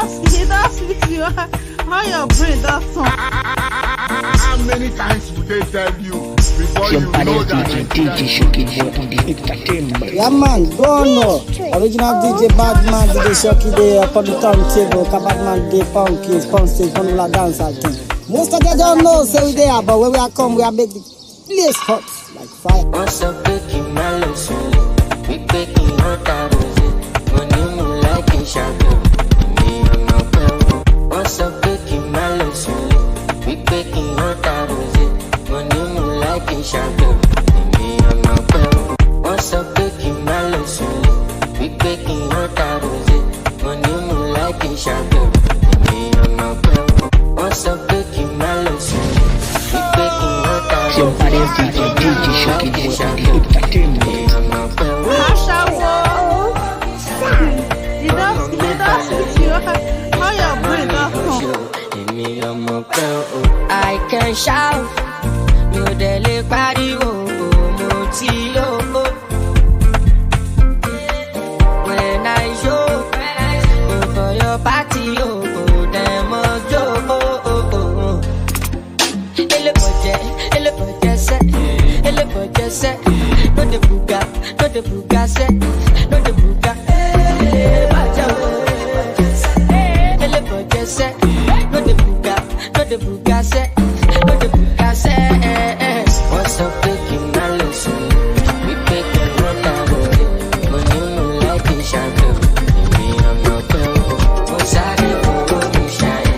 does with you. How your brain does some. How many times would they tell you before you know that DJ Shokiboy on the entertainment? Yeah man, go on now. Original DJ Badman, DJ Shoki there upon the turntable. Badman dey funky, funky, fun dance I think. Most of them don't know, say we there, but when we are come, we are make the place hot like fire. Once a baking melons, we baking hot out of it. When you move like a shadow, me I'm not well. Once a baking melons, we baking hot out of it. When you move like a shadow, me I'm not well. Once a baking melons, we baking hot out of it. When you move like a shadow, me I'm not well. Once a baking melons, we baking hot out of it. Somebody DJ Shokiboy on the entertainment. I can shout, you dele party motilo. When I show for your party, them jo. Ele budget set, no the buga set, no the buga. Ele budget set, no the buga set, no the buga set. What's up, baking malice? We baking run out of it. When you move like a shadow, me I'm not well. What's that? You shine.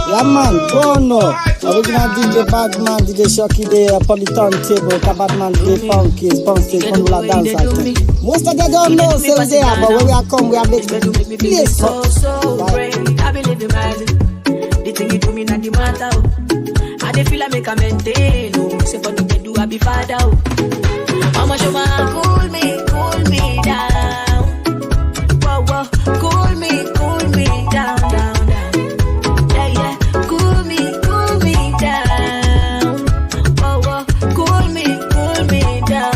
Yeah man, go on now. Original DJ Badman, DJ Shoki there upon the turntable. Badman dey funky, funky, fun dance I think. Most of them don't know, say we there, but when we are come, we are make the place hot. So great, I believe in rising. The thing you do me not the matter. I dey feel I make a maintain. Say for the do I be father. Mama show man, cool me down. Whoa, cool me down. Yeah, cool me down. Whoa, cool me down.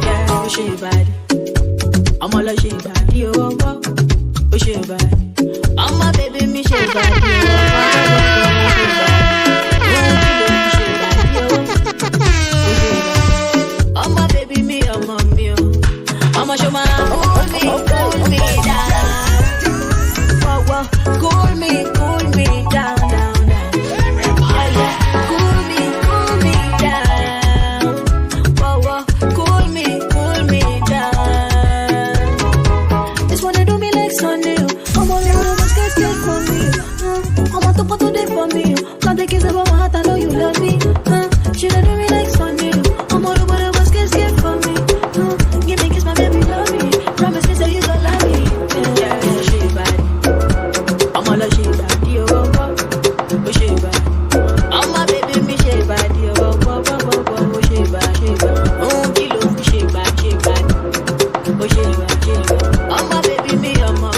Yeah, oh she bad. I'm all a she bad. Yo, oh she bad. I'm a baby, me she bad. I'm a baby, me, I'm a me. I'm a show man, cool me down. Whoa, cool me down. Yeah, cool me down. Whoa, cool me down. This one they do me like Sunday. I'm all around the scared for me. I'm on top of today for me. Not the kiss about my heart, I know you love me. She don't do me like Sunday. I'm all over the world scared for me. Give me kiss, my baby, love me. Promise me say you gon' love me. Yeah, she bad. I'm all a she bad. Yo, oh, she bad. I'm my baby, me she bad. Yo, oh, she bad. Oh, kilo, she bad. Oh, she bad. I'm my baby, me, I'm my.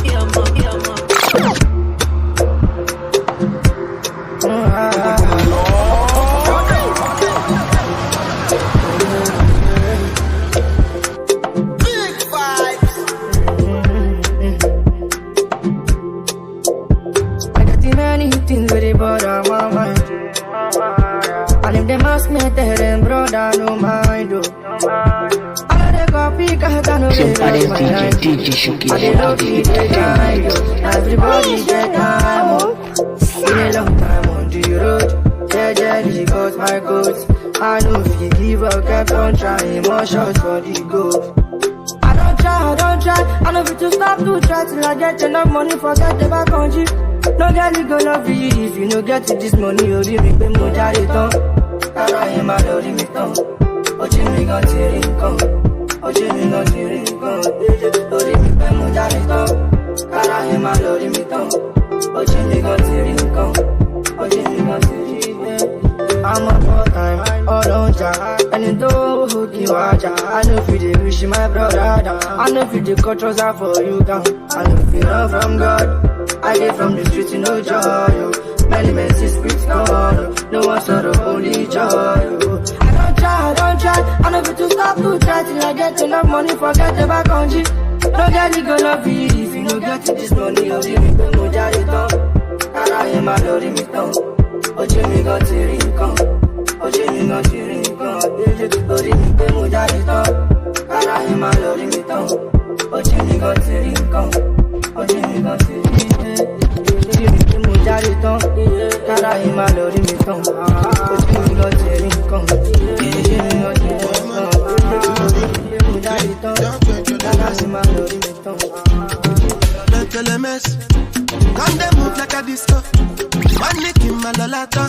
I got too many things with it, but I want mine. And if they must make them brother, no mind. I know they copy, cause I know they Somebody love my life. DJ I Shokiboy they on love the me, they die. entertainment. Everybody get time, been a long time on the road. Jelly got my goats. I know if you give up, kept on trying. More shots for the goal. I don't try. I know if you stop to try till I get enough money, forget the back country. No girl, you gonna be if you no get to this money, you'll be making more jolly tongue. I am my lord, me tongue. Oh, Jimmy got tearing come. Oh, Jimmy got tearing come. Oh, Jimmy got more jolly tongue. I am my lord, me tongue. Oh, Jimmy got tearing come. Oh, Jimmy got tearing come. I'm up all time, all on time. And in the hook, you are. I know if you wish my brother down. I know if you cut trouser for you down. I know if you run from God. I get from the streets, you know joy. Many men see spirits gone. No one sorrow, only joy. I don't try. I know to stop to try till I get enough money, forget about country. No daddy gonna be if you no get this money, you'll be me, no daddy don't. And I am a lorry me tongue. Oh, Jimmy got to ring, oh, Jimmy got to ring, lorry me, no daddy don't. And I am a lorry me tongue. Oh, Jimmy got to ring, oh, Jimmy got to ring, no daddy don't. And I am a lorry me tongue. Oh, Jimmy got to ring, oh, Jimmy got to ring, no daddy don't. Let the mess. Come they move like a disco. One nick in my lolata.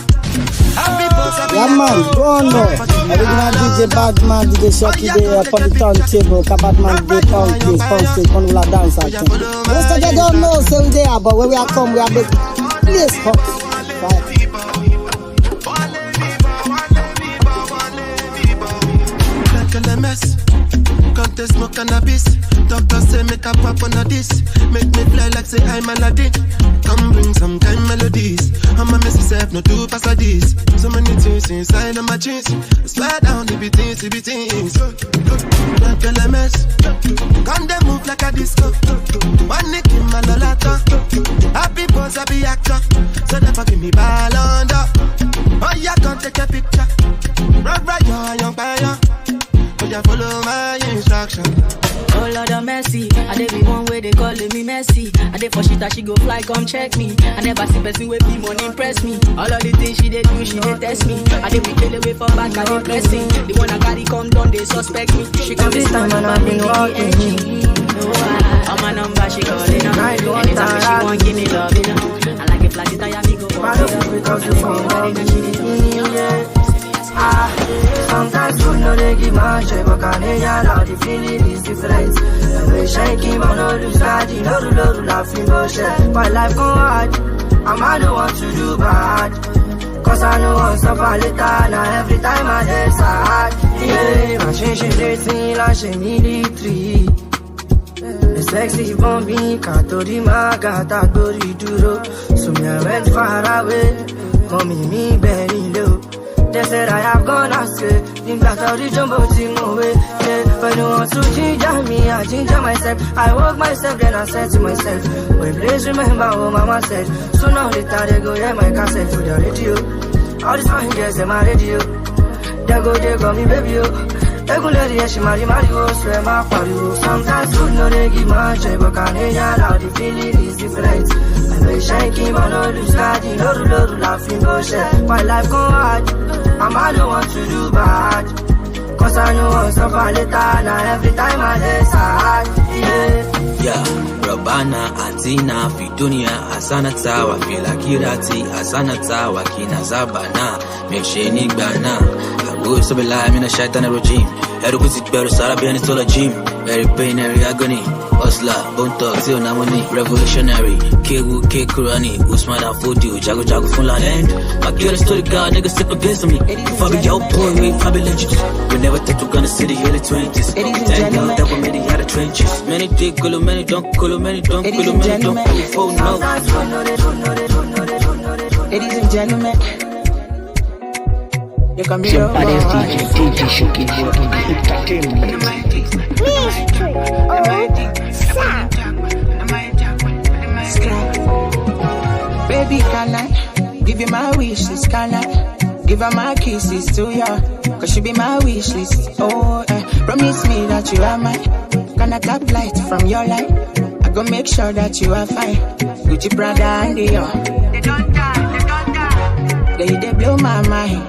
Yeah man, go on now. Original DJ Badman, DJ Shoki there upon the turntable. Badman dey pound case, on la dance again. Most of them don't know, say we there, but when we are come, we are big place hot. Let the mess. Come to smoke cannabis. Doctor say make a pop on a this. Make me fly like say I'm Aladdin. Come bring some kind melodies. I'm a messy self, no two pass of this. So many things inside of my jeans. Slide down, it be things. Don't tell a mess. Come they move like a disco. One nick in my lolata. Happy boss, I be actor. So therefore give me ball under. Oh yeah, come take a picture. Right, you're a young buyer. But you follow my instruction. Oh Lord of mercy, I dey be one way they calling me messy. I dey for shit that she go fly, come check me. I never see person with me money impress me. All of the things she dey do, she dey test me. I dey be kill away for back, I dey pressing. The one I carry come down, they suspect me. She come this time and I've been walking. On my number she calling up. Anytime she want give me love, you know. I like it flat, it tire me go. I don't feel because you phone. Sometimes food no they give my shit, but can they allow the feeling is different. And we shaking, but no lose God, you know, the laughing bullshit. My life go hard, I don't want to do bad. Cause I know I'm suffer later, now every time I get sad. Yeah, my she treats me like she military. The sexy bombi, katori magata, tori duro. So me I went far away, mommy me very low. They said I have gone astray. Think that I reach on both in my way. When you want to ginger me, I ginger myself. I walk myself, then I said to myself, well, please remember what mama said. So now later they go hear my cassette to the radio. All these fine girls in my radio. They go me baby, yo. They go let the she marry, swear my party. Sometimes food no they give my shit, but can they allow the feeling is different. And they shaking, but no lose God, you know, the laughing bullshit. My life go hard, I don't want to do bad. Cause I know I'm suffer later, now every time I get sad. Yeah, Rabana, Atina, Fidunia, Asana Tawa, Filakirati, Asana Tawa, Kina Zabana, Mesheni Bana. Good so be lying in a shaitan regime. Every good better Sarabian is all a gym. Very pain, every agony. Osla, bone talk, till now money. Revolutionary, Kewu, K Kurani, Usman and Fodio, Jago Jago full on end. My girl is story God, niggas step against me. If I be your boy, we probably legends. We never thought we're gonna see the early 20s. Thank God that we made it out of trenches. Many dig, Kulu, many don't, Kulu, many don't, Kulu, many don't, Kulu, no. Ladies and gentlemen, you can be your DJ Shokiboy Entertainment. Baby, can I give you my wish list? Can I give her my kisses to you? Cause she be my wish list. Oh, promise me that you are mine. Can I tap light from your light? I go make sure that you are fine. Gucci, Prada, and Dior. They don't die. They blow my mind.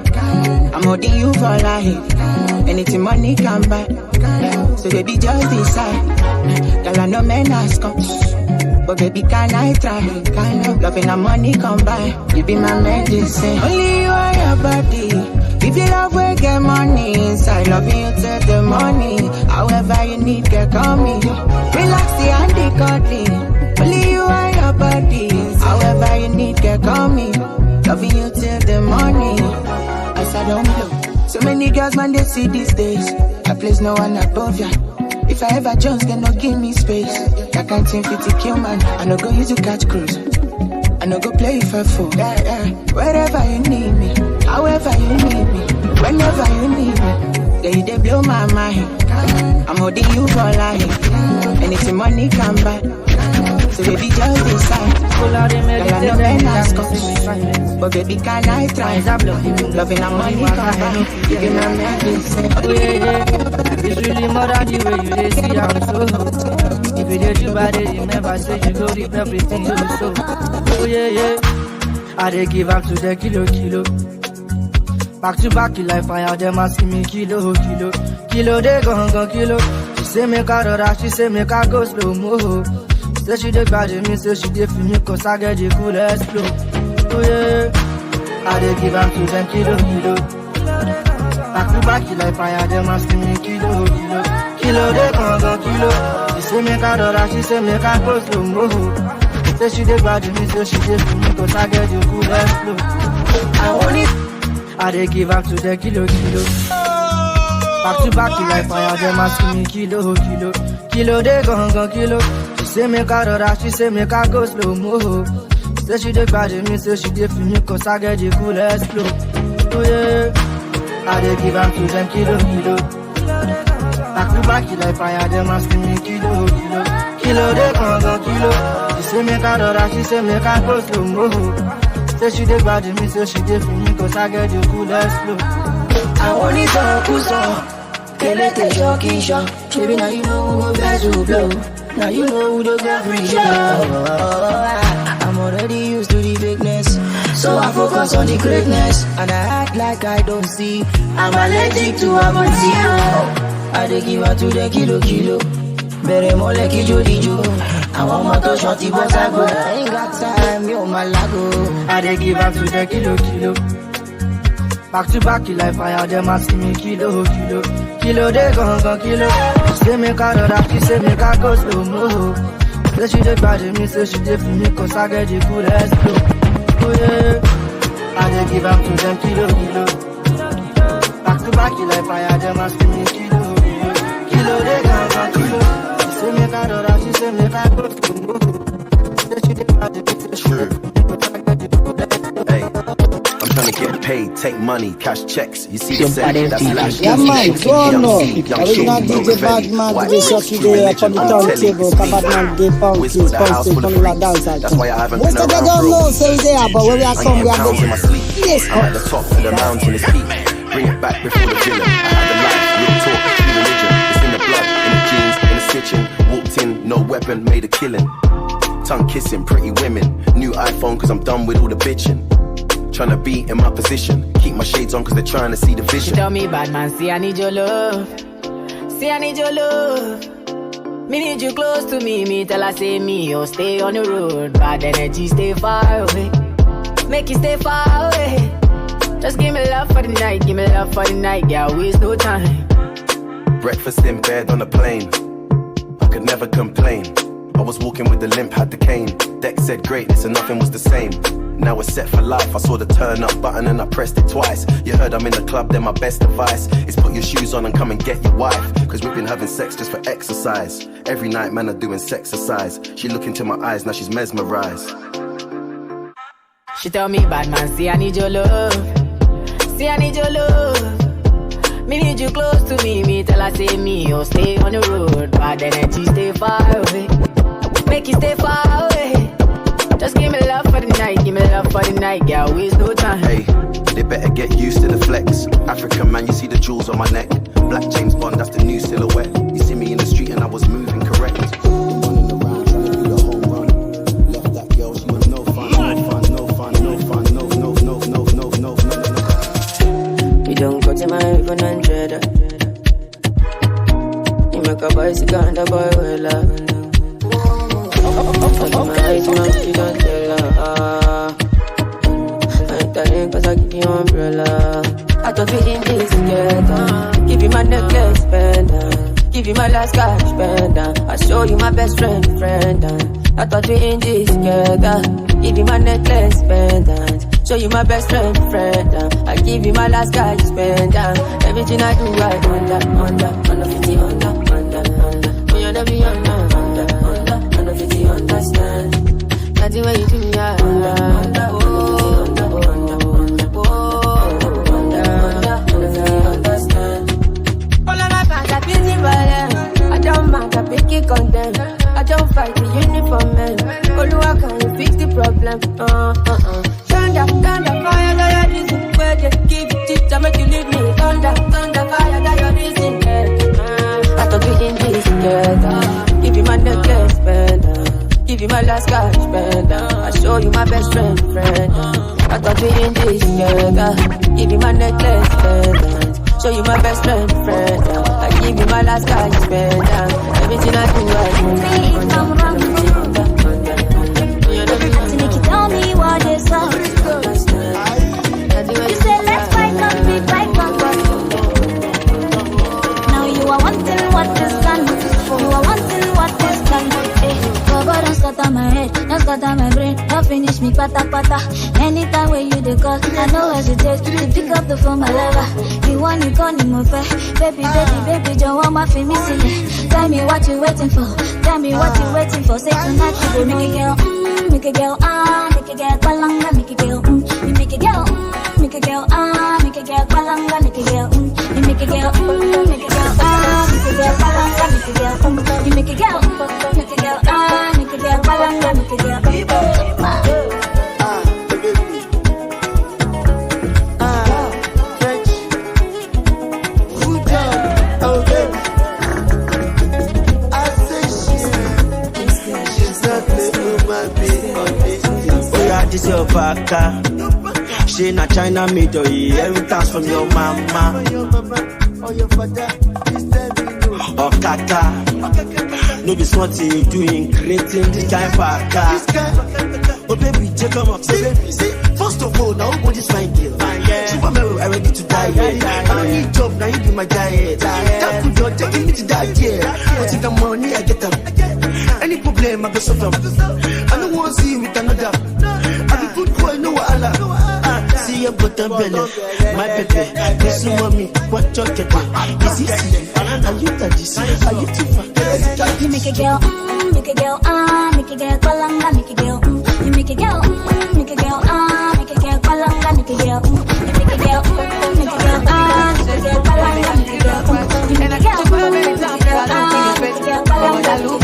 I'm holding you for life. Anything money can buy. So baby, just decide. Girl, I know men ask come. But baby, can I try? Loving and money come by. You be my medicine. Only you are your body. If you love, we get money inside. Loving you till the morning. However you need, get call me. Relax the handy cuddly. Only you are your body. However you need, get call me. Loving you till the morning. As I don't blow. So many girls, man, they see these days. I place no one above ya. If I ever Jones, then no give me space. That can't seem to kill, man. I no go use you catch cruise. I no go play for fool. Wherever you need me, however you need me, whenever you need me. Girl, they blow my mind. I'm holding you for life. Anything money come back. So baby, just decide. Girl, I know men ask us, but baby, can I try? Loving and money come back. You know me, I can say. Oh yeah. It's really more than the way you they see I'm so. If you did you bad, remember say you go rip everything you so. Oh yeah. I they give up to the kilo. Back to back, you like fire, them asking me kilo. They gon' kilo. She say make her rush, she say make her go slow mo. Say she dey bad me, say she dey feel me, cause I get the coolest flow. Oh yeah, I dey give up to them kilo. Back to back, you like fire, them asking me kilo. They gon' kilo. She say make her rush, she say make her go slow mo. Say she dey bad me, say she dey feel me, cause I get the coolest flow. I want it. I dey give up to the kilo. Back to back, you like fire, them asking me kilo. They gon' kilo. She say make her rush, she say make her go slow mo. Say she dey bad me, say she dey feel me, cause I get the coolest flow. Oh yeah, I dey give up to them kilo. Back to back, you like fire, them asking me kilo. They gon' kilo. She say make her rush, she say make her go slow mo. Say she dey bad me, say she dey for me, cause I get the coolest flow. I want it all, kuso. Let the Shoki show. Baby, now you know who go best to blow. Now you know who the go free show. I'm already used to the fakeness, so I focus on the greatness. And I act like I don't see. I'm allergic to amapion. I dey give her to the kilo. Bere mo le kijo. I want my to shorty, but I go. I ain't got time, yo, my lago. I dey give up to the kilo. Back to back, you like fire, them asking me kilo. They gon' kilo. She say make her rush, she say make her go slow mo. Say she dey bad me, say she dey feel me, cause I get the coolest flow. Oh yeah, I dey give up to them kilo. Back to back, you like fire, them asking me kilo. They gon' kilo. She say make her rush, she say make her go slow mo. Hey, I'm trying to get paid, take money, cash checks. You see the set, that's lash. Yeah man, go on now. Original DJ Badman, DJ Shoki there upon the turntable. Badman, DJ Punkies, Punkies, Formula Dance. That's why I haven't most been of them around, don't know, so there, but when we are come, we are pounds in my going. sleep. Yes, I'm at the top of the mountain, it's peak. Bring it back before the villain. I had the life, real talk, true religion. It's in the blood, in the jeans, in the stitching. Walked in, no weapon, made a killing. Tongue kissing, pretty women. New iPhone cause I'm done with all the bitching. Tryna be in my position. Keep my shades on cause they're trying to see the vision. She tell me, bad man, see I need your love. See I need your love. Me need you close to me. Me tell her say me, oh stay on the road. Bad energy stay far away. Make you stay far away. Just give me love for the night. Give me love for the night. Yeah, waste no time. Breakfast in bed on a plane. I could never complain. I was walking with the limp, had the cane. Deck said greatness and nothing was the same. Now we're set for life. I saw the turn up button and I pressed it twice. You heard I'm in the club, then my best advice is put your shoes on and come and get your wife. Cause we've been having sex just for exercise. Every night man are doing sexercise. She look into my eyes, now she's mesmerized. She tell me, bad man, see I need your love. See I need your love. Me need you close to me. Me tell her say me, oh stay on the road. Bad energy stay far away. Make you stay far away. Just give me love for the night. Give me love for the night. Yeah, waste no time. Hey, they better get used to the flex. African man, you see the jewels on my neck. Black James Bond, that's the new silhouette. You see me in the street and I was moving correct. Running around trying to do the home run. Left that girl, she was no fun, no. You don't go to my iPhone and trader. You make a bicycle and a boy will love. Okay. You don't tell her. I ain't telling cause I give you umbrella. I thought we in this together. Give you my necklace pendant. Give you my last cash pendant. I show you my best friend. I thought we in this together. Give you my necklace pendant. Show you my best friend. I give you my last cash pendant. Everything I do right under 50 under. We under be under. Understand nothing when you do me understand. Thunder, fire, got your reason. Where they give it to make you leave me. Thunder, fire, got your reason. I thought we in this together. Give you my necklace, spender. Give you my last cash, spender. I show you my best friend. I thought we in this together. Give you my necklace, spender. Show you my best friend. I give you my last cash, spender. Everything I do, I do. If I'm wrong, make you tell me what is up. You say let's fight on me, fight on me. Now you are wanting what is done. You are wanting what is done. But don't scatter my head, don't scatter my brain. Don't finish me, pata. Anytime when you dey call, I know hesitate to pick up the phone, my lover. You want you call him over. Baby, don't want my feel missing. Tell me what you waiting for. Tell me what you waiting for. Say tonight you go make a girl, make a girl, make a girl, palanga, make a girl, you make a girl, make a girl, make a girl, palanga, make a girl, you make a girl, make a girl, make a girl, palanga, make a girl, you make a girl, make a girl, make a girl, palanga, make a girl, This your baka. She na China made or inheritance from your mama. Or your father. Or kaka. No be smart thing you doing, creating this kind of baka. Oh baby, take come up. See, first of all, now who this fine girl? Superman, I ready to die. I need job, now you be my diet. That food you're taking me to die, yeah. But if the money, I get them. Any problem, I go solve them. I don't want to see you with another. Good boy, no Allah. See your bottom belly, my baby. This mommy, what you're getting? Is it easy? Are you that this? Are you too far? You make a girl, make a girl, make a girl, palanga, make a girl, you make a girl, make a girl, make a girl, palanga, make a girl, you make a girl, make a girl, make a girl, palanga, make a girl, you make a girl, make a girl, make a girl, palanga, make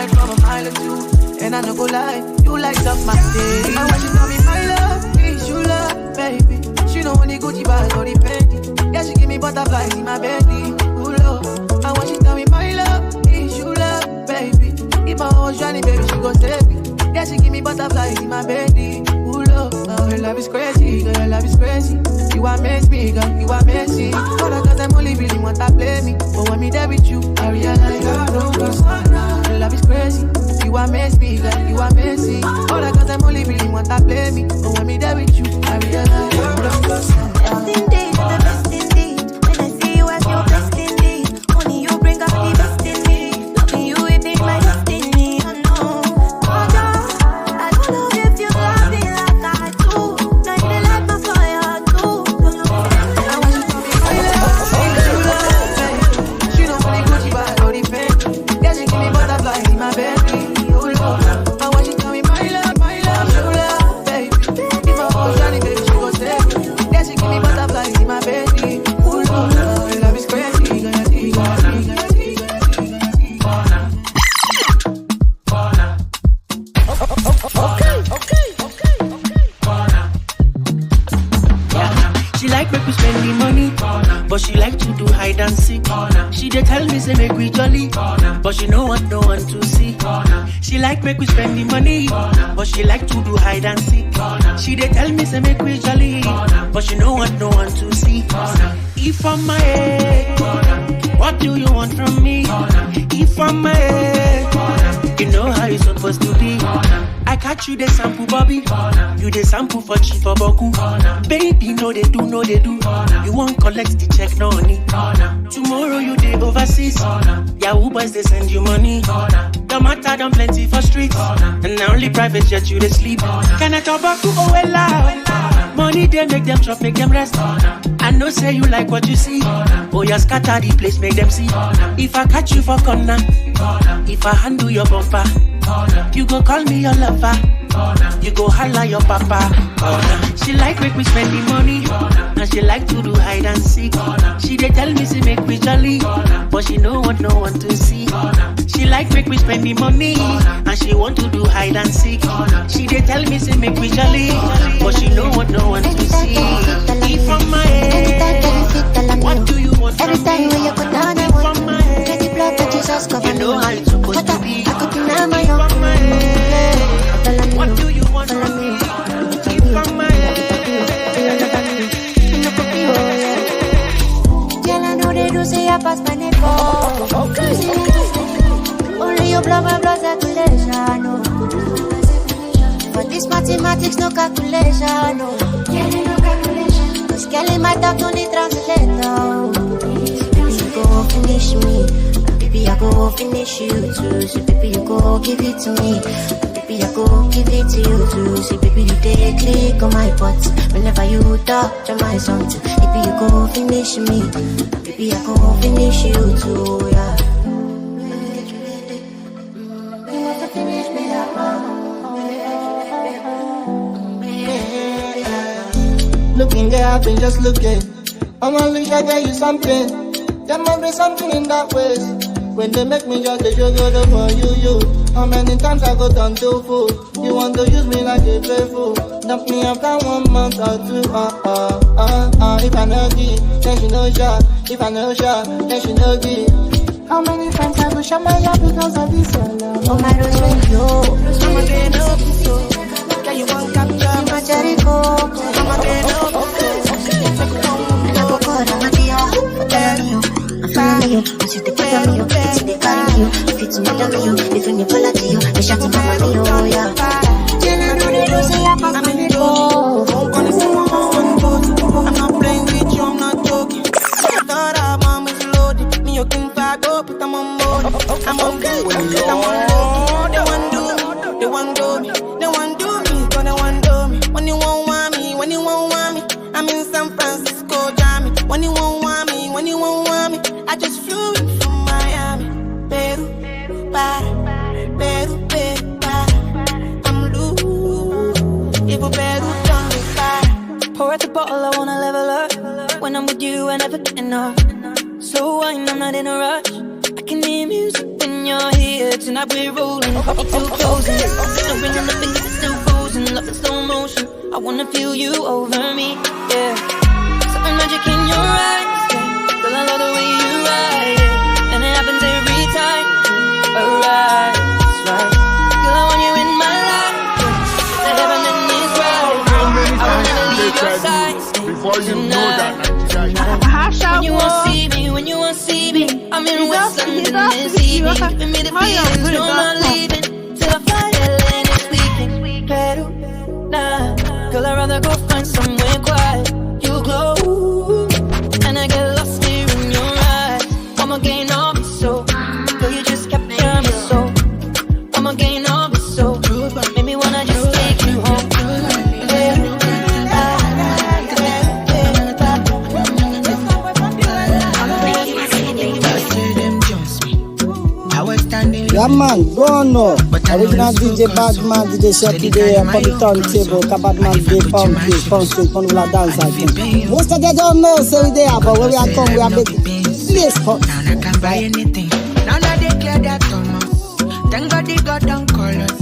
from a mile or two, and I no go lie, you light up my day. And when she tell me my love, it's you love, baby. She know when the Gucci bag or the Fendi. Yeah, she give me butterflies in my belly. Ooh, love. And when she tell me my love, it's you love, baby. If my whole journey, baby, she gon' save me. Yeah, she give me butterflies in my belly. Ooh, love. Her love is crazy, girl, your love is crazy. You amaze me, girl, you amaze me. All the girls, them only really want to play me. But when me there with you, I realize I don't go your love is crazy. You amaze me, girl, you amaze me. All the girls, them only really want to play me. But when me there with you, I realize I don't go best indeed, the best indeed. When I see you as your best indeed. Only you bring up the best in me. Loving you, it be my destiny. I know. I don't know if you love me like I do. Now you dey light my fire too. I want you to be my love, you love, baby. She don't want the Gucci bag or the Fendi. Yeah, she give me butterflies in my belly. Oh Lord, I want you to be my love, you love, baby. If my whole journey, baby, she gon' save me. Yeah, she give me butterflies in my belly. Oh Lord, your love is crazy, girl, you She like make we spend the money, but she like to do hide and seek. She dey tell me say make we jolly, but she no want no one to see. She like make we spend the money, but she like to do hide and seek. She dey tell me say make we jolly, but she no want no one to see. If I'm my head, what do you want from me? If I'm my head, you know how you supposed to be. I catch you the sample, Bobby. You the sample for cheap for Boku. Baby, no they do. You won't collect the check, no honey. Tomorrow you day overseas. Yahoo boys they send you money. The matter done plenty for streets. And now only private jet you they sleep. Can I talk back to Owella? Money they make them chop, make them rest. I know say you like what you see. Oh yeah, scatter the place, make them see. If I catch you for corner, if I handle your bumper, You go call me your lover. You go holla your papa. She like make me spend the money, and she like to do hide and seek. She dey tell me she make me jolly, but she no want no one to see. She like make me spend the money, and she want to do hide and seek. She dey tell me she make me jolly, but she no want no one to see. Eat from my head. What do you want from me? Every time when you put down, I want get the blood that Jesus cover. You know how it's supposed to be. I could deny my own. What do you want from me? Eat from my head. Girl, I know they do say I pass my neck off. Only your blood, my blood circulation, no. But this mathematics, no calculation, no. Cause girl, in my talk, no need translator. You go finish me, baby, I go finish you too. So baby, you go give it to me. Baby, I go give it to you too. See, baby, you take click on my butt. Whenever you touch on my something, baby, you go finish me. Baby, I go finish you too, yeah. You want to finish me that one? Looking there, I've been just looking. I'm only sure I get you something. There must be something in that ways. When they make me just a sugar for you. How many times I go down to fool? You want to use me like a playful. Dump me after 1 month or two. If I know give, then she know shot. If I know shot, then she know give. How many times I go shut my up because of this love? Oh my rose radio. I'm a dead up, so can you want capture my cherry coco? I'm a dead up, you, and she take care of you, it's the carry you, if it's not of you, if you never like you, they shut up on me, oh yeah. Then I know they don't say I'm a minute, oh. I'm not playing with you, I'm not joking. I thought our mom is loaded, me you can fag up, but I'm on mode. I'm on good, I'm on low. They want do me, they want do me, they want do me, so they want do me. When you won't want me, when you won't want me, I'm in San Francisco, Jammy. When you won't want me, when you won't want me, I just flew in from Miami. Peru, para, I'm loose. If a Peru don't be fire. Pour out the bottle, I wanna level up. When I'm with you, I never get enough. Slow wine, I'm not in a rush. I can hear music when you're here. Tonight we're rolling, body too close. Jumping on the fingers, it's still frozen. Love in slow motion. I wanna feel you over me, yeah. Something magic in your eyes. Girl, I love the way you ride it, and it happens every time. Alright, that's right. Girl, I want you in my life. That heaven is right. I will never leave your side. Before you know that, when you won't see me, when you won't see me, I'm in West London this evening. Giving me the feelings, no, I'm not leaving till I fly LA next weekend. Peru, nah, girl, I'd rather go find somewhere quiet. You glow, and I get lost here in your eyes. I'm again on me so, girl, you just capture me so. I'm again on me so, make me wanna just take you home. Yeah man, go on now. Original DJ Badman, DJ Shoki there upon the turntable. Badman DJ funky, fun will dance again. Most of them don't know, so we there, but when we are come, we are making place hot. Now I can buy anything. Now that they clear that Thomas. Thank God they got down colors.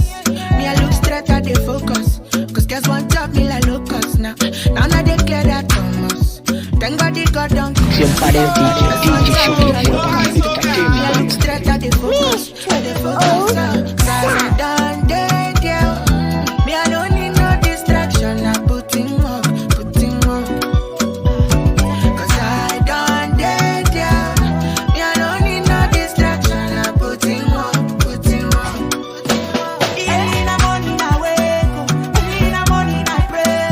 Me I look straight at the focus. Cause guess one job me like locust now. Now that they clear that Thomas. Thank God they got down colors. Siempre el DJ Shokiboy International. Me I look straight at the focus. Me I don't need no distraction. I put in work. Cause I done dead, yeah. Me I don't need no distraction. I put in work. Early in the morning I wake up, early in the morning I pray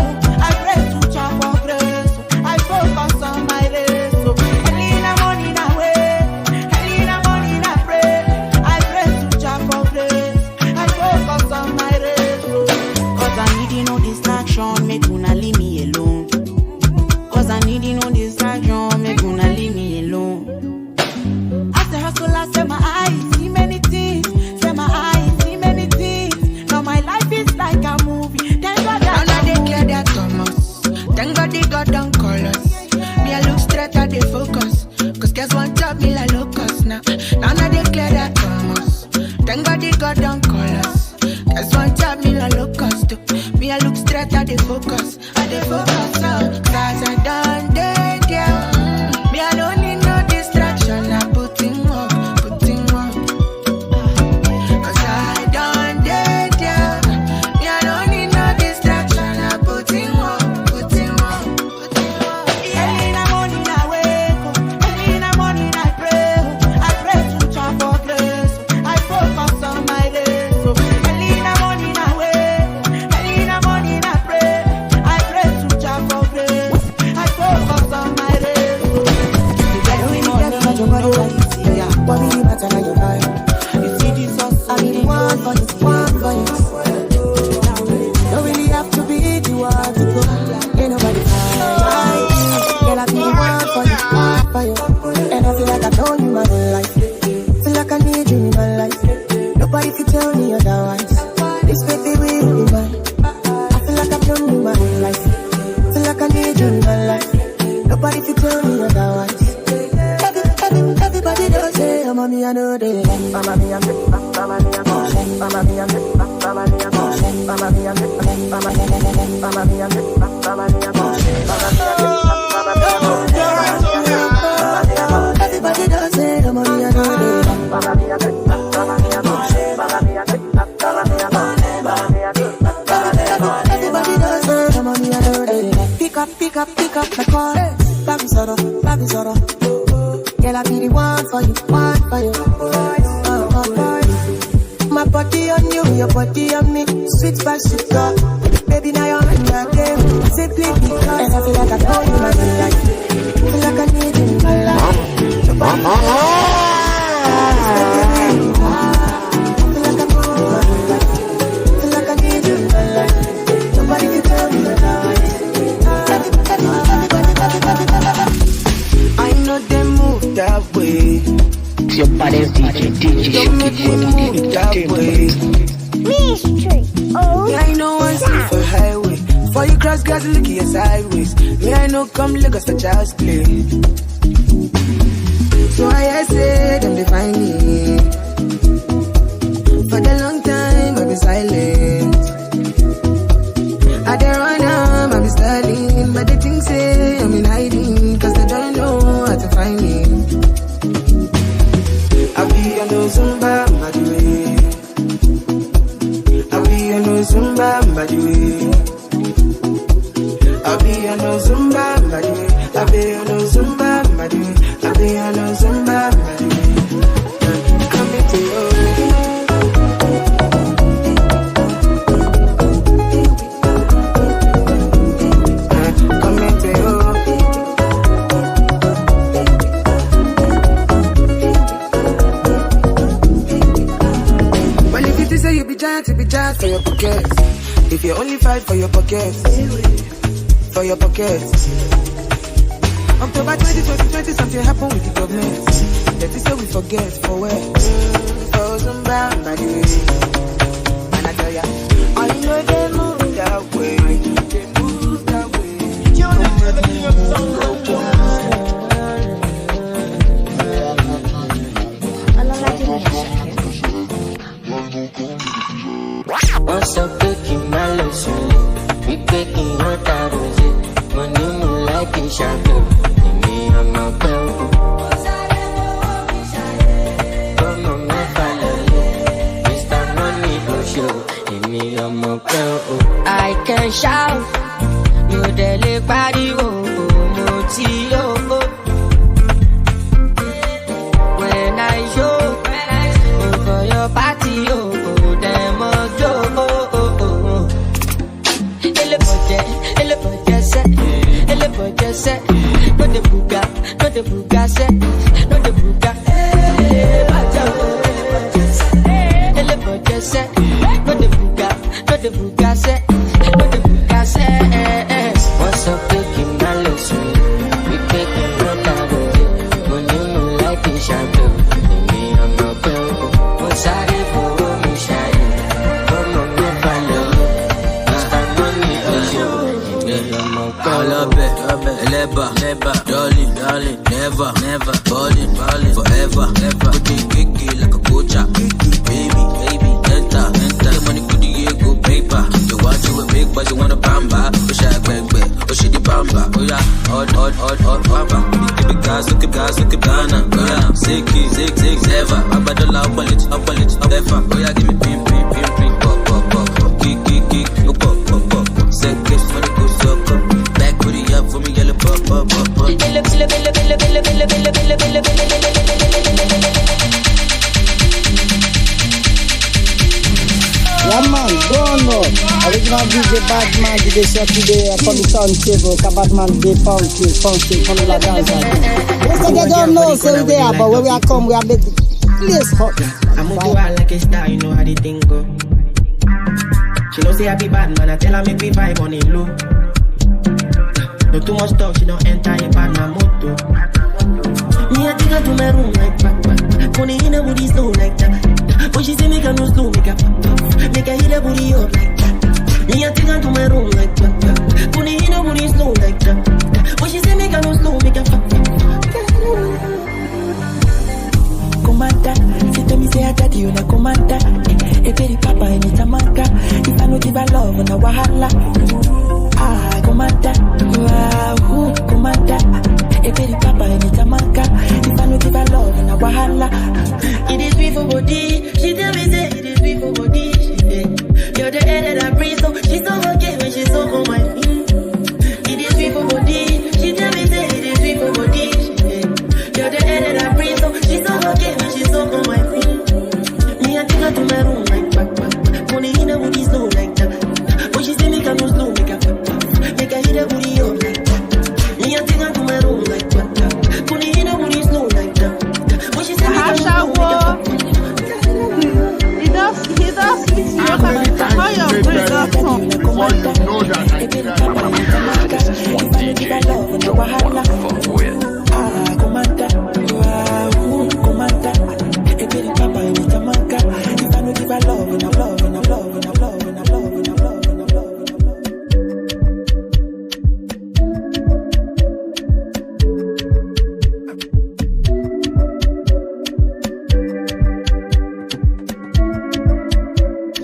to chop for grace. I focus on my race. Early in the morning I wake Everybody got down colors. That's one time me la locust. Me I look straight at the focus. At the focus, cause I done dead, yeah. Me I don't need no distraction. I put in work. Cause I done dead, yeah. Me I don't need no distraction. I put in work. Early in the morning I wake up. Early in the morning I pray. I pray to chop for grace. I focus on my days. Early in the morning I wake up. Early in the morning I pray. I pray to chop for grace. I focus on my days. Every morning your body like it's here. Body matter like your vibe. You see this sauce, I mean one for you. Don't really have to be the one to go. Ain't nobody fine. Girl, I feel one for you. And I feel like I've known you my whole life. Feel like I need you in my life. Nobody can tell me otherwise. This baby will be mine. I feel like I've known you my whole life. Feel like I need you in my life. Nobody can tell me otherwise. Everybody does say, Mama me I know they. Mama me I'm Mama me I'm Mama me I'm Mama me I'm Mama me I'm Mama me I'm everybody does say, Mama me I know they. Mama me I'm everybody does say, Mama me I know they. Pick up my call. Baby Zoro. Girl, I be the one for you. My body on you, your body on me. Sweet by sweet girl. Baby, now you're in my game. Simply because. And I feel like I know you my life. Feel like I need you in my life. Feel like I know you my life. Feel like I need you in my life. Nobody can tell me otherwise. I know they move that way. It's your body's DJ Shokiboy Mystery. Oh. Me I know one sleep for highway. For you cross guys look here sideways. Me I know come Lagos for child's play. So I say them they find me. For the long time I've been silent. I don't run out, I've been studying. But they think say I'm in hiding. Cause they don't know how to find me. I be on no Zumba, by the way. I be on no Zumba, by the way. I be on no Zumba, by the way. I be on no Zumba, by the way. I be on no Zumba, by the way. Come into your to be giant for your pockets. If you only fight for your pockets, October 2020, something happened with the government. That is how we forget for where. For some bad by the way. And I tell ya, I know they move that way. What's up, cookie, my lotion? We baking hot arrows. Money, more like in shadow. Me, I'm a girl. Come on, my family. Mr. Money, go show. Me, I'm a girl. I can shout. You dele body, oh, moti, oh. When I show, for your party, oh. No de buga, set, no de buga. Ele pode ser, no de buga, set, no de buga, set. What's up, taking my lesson? We taking your time, when you like it, shadow. Me, I'm a girl. What's up, for me, shine? Come on, go follow. Mr. Money, I'm a girl. Never, darling, never, falling, forever, put me kicky like a coach, baby, Yeah man, don't know. Original DJ Badman, DJ Shoki there upon the turntable. Badman DJ funky, from the dance. Most of them don't know, so we there, but when we are come, we are make the place hot. I'm gonna go out like a star, you know how the thing go. She don't say I be bad man, I tell her make me vibe on it low. No too much talk, she don't enter a bad man moto. Me I take her to my room like back. Money in her booty slow like that. But she say make her no slow, make her pop. Make her hit her booty up like that. Me I take her to my room like back. Money in her booty slow like that. But she say make her no slow, make her pop. Commander, say me say I daddy you na commander. A baby papa in Jamaica. If I no give her love on a wahala. Ah, commander, commander. A baby papa in Jamaica. If I no give her love on a wahala. It is me for body. She tell me say it is me for body. She say you're the air that I breathe, so she's so okay when she's so on my feet. It is me for body. She tell me say it is me for body. She say you're the air that I breathe, so she's so okay when she's so on my feet. Me I take her to my room like back. Money in her booty slow like that. But she say make her no slow, make her pop. Make her hit her booty up like that. Me I take her to my room like back. Money in her booty slow like that. But she say make her no slow, make her pop. He does hit you how your brain does come. Before you know that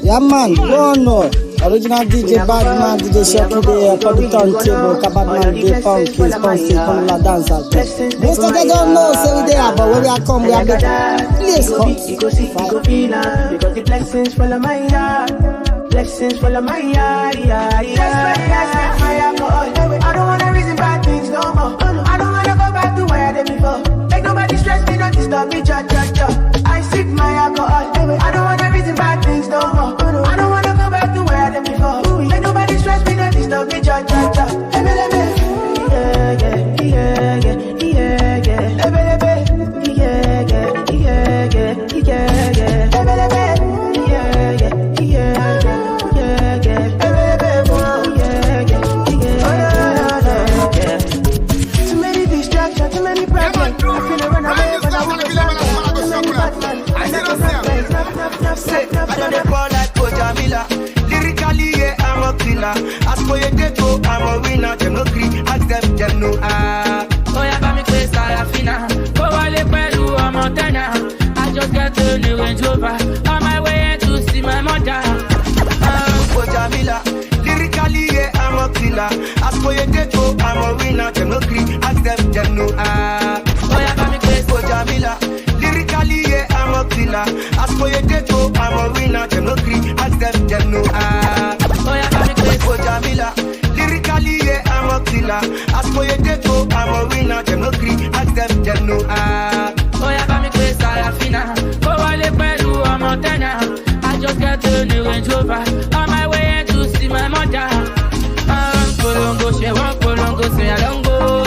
Yeah man, don't know. Original DJ Badman, DJ Shoki there upon the turntable. Badman DJ funky, from the dance. Most of them don't know, so we there, but when we are come, we are make the place hot. You go see, you go feel because the blessings follow my yard. Blessings follow my yard, yeah. That's why I set fire for all. I don't wanna reason bad things no more. I don't wanna go back to where I did before. Make nobody stress me, not disturb me, cha. I sip my alcohol. I don't wanna reason bad things no more. I don't wanna go back to where I did before. Make nobody stress me, not disturb me, cha. Too many distractions, too many problems. I feel run away, but I wanna say, I don't ball like Jamila. Lyrically, yeah, I'm a killer. As for your ghetto, I'm a winner. Them no agree, ask them no ah. Oh yeah, for me place Salafina. Go all the pelu, I'm a tenor. I just got a new Range Rover. On my way to see my mother. Oh Jamila, lyrically, yeah, I'm a killer. As for your ghetto, I'm a winner. Them no agree, ask them no ah. Oh yeah, for me place Jamila. Lyrically, yeah, I'm a killer. As for your ghetto, I'm a winner. Them no agree, ask them no ah. Oh yeah, for me place Jamila. Lyrically, yeah, I'm a killer. As for your ghetto, I'm a winner. Them no agree, ask them no ah. Oh yeah, for me place Salafina. Go all the pelu, I'm a tenor. I just got a new Range Rover. On my way to see my mother. Polongo, she want polongo, say I don't go.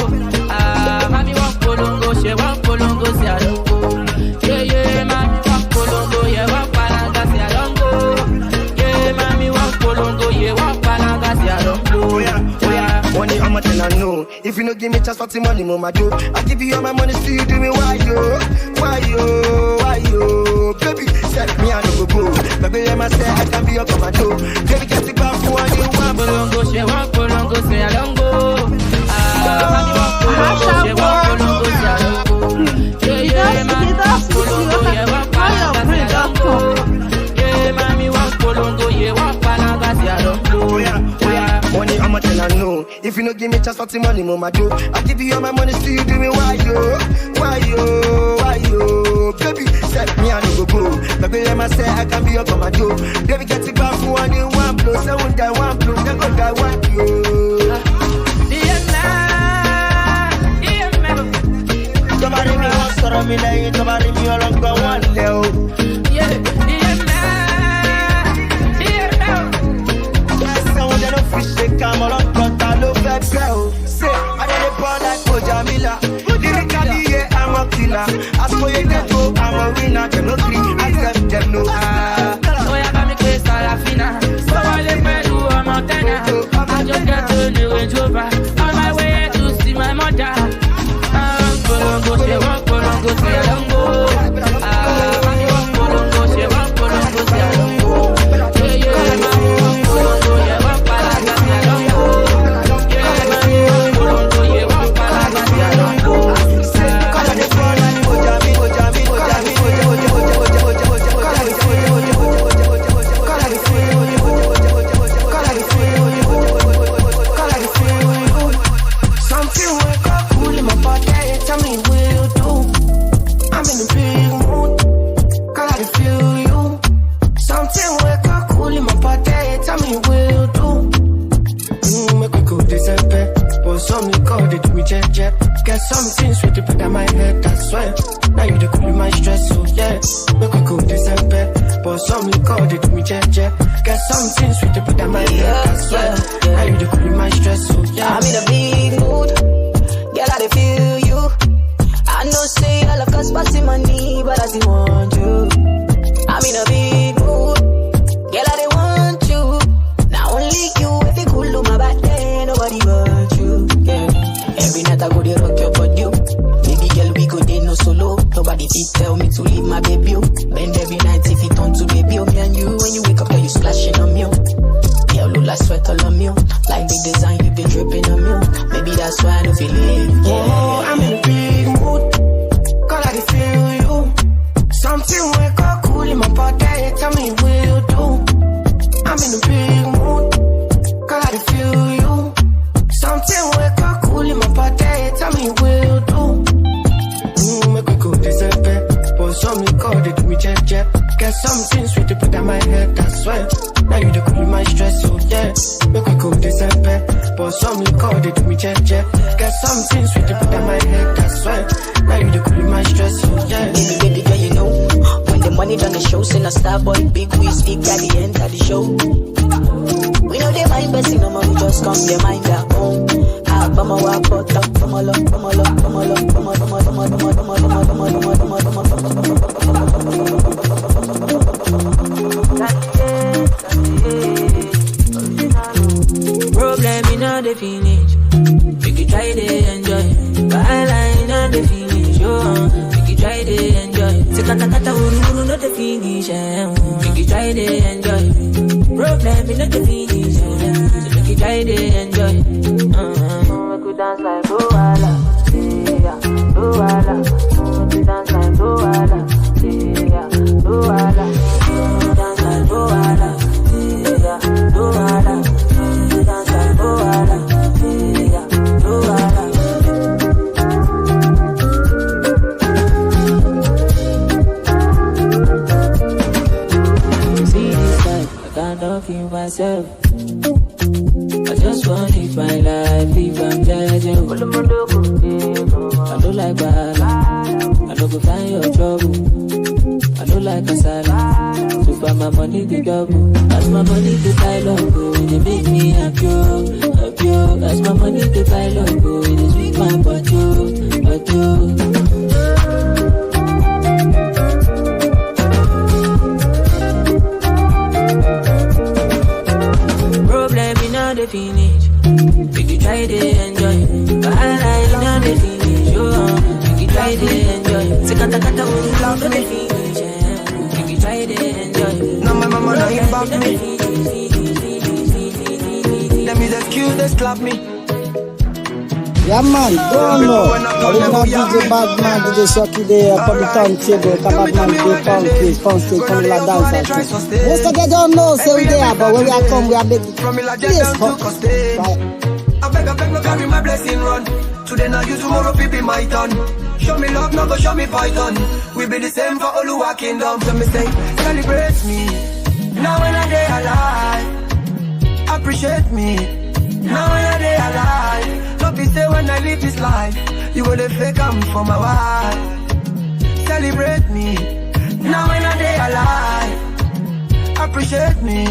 Mami want polongo, she want polongo, say I don't go. Yeah, mami want polongo, yeah, want palanga, say I don't go. Yeah, mami want polongo, yeah, want palanga, say I don't go. Oh yeah, money how much I know. If you no give me chance, what's the money, mama do? I give you all my money, still you do me why yo? Baby, set me I no go. Baby, let me say I can be your commando. Baby, get the back for one you want. Polongo, she want polongo, say I don't go. Mami want polongo, she want polongo, say I don't go. Yeah, mami want polongo, yeah, want palanga, say I don't go. Yeah, mami want polongo, yeah, want palanga, say I don't go. Oh yeah, money how much I know. If you no give me chance, what's the money, mama do? I give you all my money, still you do me why yo? Baby, set me I no go. Baby, let me say I can be your commando. Baby, get it back for one in one blow. Say one die one blow, then go die one blow. Somebody me want sorrow me like somebody me along go one level. Yeah, Range Rover. On my way to see my mother. Polongo, she want polongo, say I don't go. Polongo, she want polongo, say I don't go. Yeah, man. Polongo, yeah, want palaga, say I don't go. Yeah, man. Polongo, yeah, want palaga, say I don't go. Color the phone and Ojami, Ojami, Ojami, Ojami, something wake up cool in my body. Tell me what you do. I'm in a big mood. Cause I feel you. Something wake up cool in my body. Tell me what you do. Make me go December. But some me call it me jet. Get something sweet to put on my head, I swear. Now you the cool in my stress, so yeah. Make me go December. But some me call it me jet. Get something sweet to put on my head, I swear. Now you the cool in my stress, so yeah. I'm in a big mood. Girl, I feel you. I know say all of us passing money, but I still want you. I'm in a big mood. Girl, I want you. Not only you, if you cool do my bad day, nobody but you. Yeah. Every night I go to rock your body. Baby girl, we go there no solo. Nobody fit tell me to leave my baby. Bend every night if it turn to baby. Me and you, when you wake up, you splashing on me. Yeah, look like sweat all on me. Like the design you been dripping on me. Maybe that's why I don't feel it. Yeah. Oh, I'm in a big mood. Cause I feel you. Something wake up cool in my body. Tell me what you do. I'm in a big mood. Cause I feel you. Something wake up cool in my body. Tell me what you do. Make me go December. But some me call it me jet. Get something sweet to put on my head, I swear. Now you the cool in my stress, so yeah. Make me go December. But some me call it me jet. Get something sweet to put on my head, I swear. Now you the cool in my stress, so yeah. Baby, girl, you know. When the money done the show, send a star boy, big we speak at the end of the show. We know they mind best, no money just come, they mind their own. Bama wa pota, bama lo, bama lo, bama lo, bama lo, bama lo, bama lo, bama lo, bama lo, bama lo, bama lo. Problem in all the finish. Make you try to enjoy. Byline on the finish. Make you try to enjoy. Sekata kata uru no the finish. Make you try to enjoy. Problem in all the finish. So make you try to enjoy. Make you dance like Luala, yeah, Luala. Make you dance like Luala, yeah, Luala. Dance like Luala, yeah, Luala. Dance like Luala, yeah, Luala. See this life, I can't feel myself. I just want to live my life, if I'm judging. I don't like bad, I don't go find your trouble. I don't like a salad, so far my money the double. As my money to pile up, they make me happy. As my money to pile up, they sweet my butt. Problem in all the finish. Make you try to enjoy. Byline on the finish. Make you try to enjoy. Sekata kata uru love the finish. Make you try to enjoy. Now my mama not inbox me. Let me just cue this clap me. Yeah man, don't know. Original DJ Badman, DJ Shoki there, upon the turntable, Badman DJ Funky, come la dance. Most of them don't know, say we there, but when we are come, we are making place hot. I beg, no carry my blessing run. Today now you, tomorrow be my turn. Show me love, now go show me python. We be the same for Oluwa Kingdom. So me say, celebrate me. Now when I day alive, appreciate me. Now when I day alive. Don't be say when I live this life, you will fake I'm for my wife. Celebrate me. Now when I day alive, appreciate me.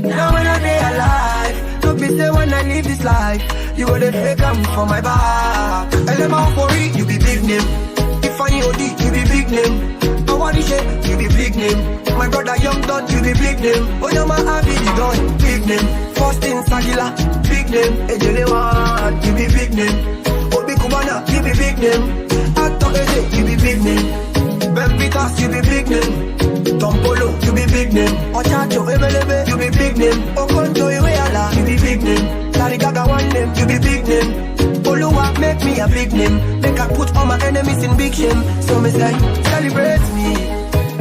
Now when I day alive, don't be say when I live this life, you will fake I'm for my back. Elema Opori, you be big name. If I OD, you be big name. Awadishe, you be big name. My brother Young Don, you be big name. Oyama Abi, you don't big name. First in Sagila, big name. Ejelewan, give me big name. Obi Kubana, give me big name. Actor Eje, give me big name. Ben Vitas, give me big name. Tom Polo, give me big name. Ochacho, Ebelebe, give me big name. Okonjo Iweala, give me big name. Larrygaaga one name, give me big name. Oluwa, make me a big name. Make I put all my enemies in big shame. So me say, celebrate me.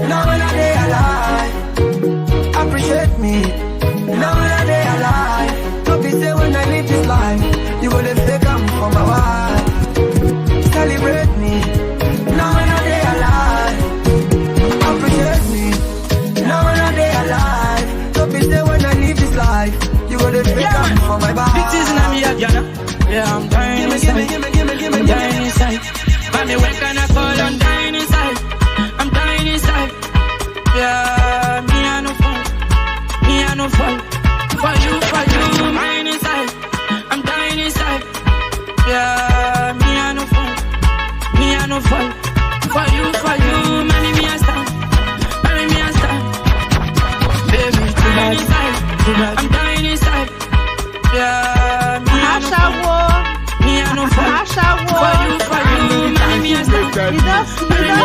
Now when I day alive, appreciate me. Now when I day alive, don't be say when I live this life, you gonna fake am for my wife. Celebrate me. Now when I day alive, appreciate me. Now when I day alive, don't be say when I live this life, you gonna fake am for my wife. This is Naija. Yeah, I'm dying inside. I'm dying inside. Mommy, when can I call? I'm dying inside. I'm dying inside. Yeah, me I no fall. Me I no fall. For you, I'm dying inside. I'm dying inside. Yeah, me I no fall. Me I no fall. For you, mommy, me I stand. Mommy, me I stand. Baby, I'm dying inside. I'm dying inside. Yeah, me I no fall. Me I no fall. For you, mommy, me I stand.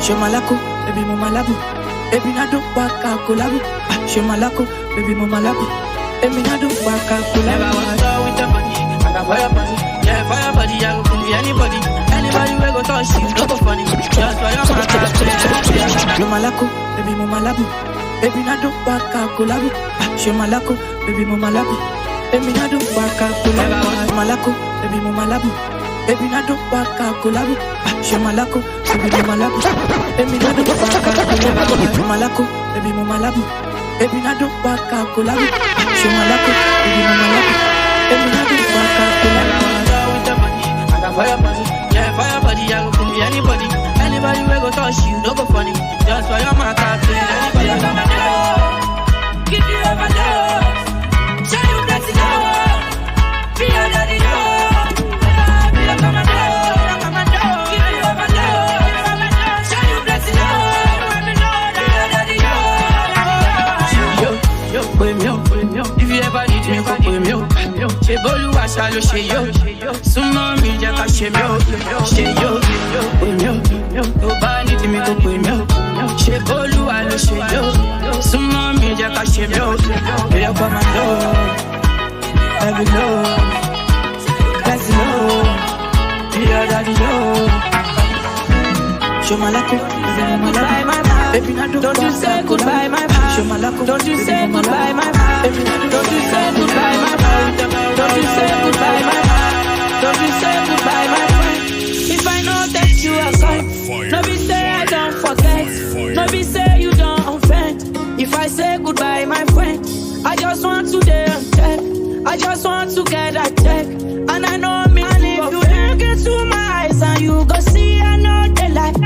Shemalako, baby mama labu, baby na do baka kulabu. Shemalako, baby mama labu, baby na do baka kulabu. Never wanna go with the money, I got fire body. Yeah, fire body, I go kill anybody. Anybody we go touch you, no go funny. Just for your mama. Shemalako, baby mama labu, baby na do baka kulabu. Shemalako, baby mama labu, baby na do baka kulabu. Shemalako, baby mama labu, baby na do baka kulabu. Shemalako, baby mama labu, baby na do baka kulabu. Shemalako, baby mama labu, baby na do baka kulabu. Shemalako, baby mama labu, baby na do baka kulabu. I got fire body, yeah, fire body, I go kill anybody. Anybody we go touch you, no go funny. Just for your mouth, I play anybody. Give you overdose, show you blessing, be your daddy, be your commando. Give you overdose, show you blessing, be your daddy, yo, if you ever need me, come with me. She bolu asalo she yo, sumo mi je ka she yo, to ba ni ti mi ko pe mi. She bolu alo she yo, sumo mi je ka she yo, be your commando, every low, let's go, be your daddy yo. Shemalako, baby na do don't you say goodbye, my man. Shemalako, don't you say goodbye, my man. Don't you say goodbye, my man. Don't you say goodbye, my man. Don't you say goodbye, my friend. If I know that you are gone, no be say I don't forget. No be say you don't offend. If I say goodbye, my friend, I just want to day on check. I just want to get a check. And I know me. And if you look into my eyes and you go see I know the light.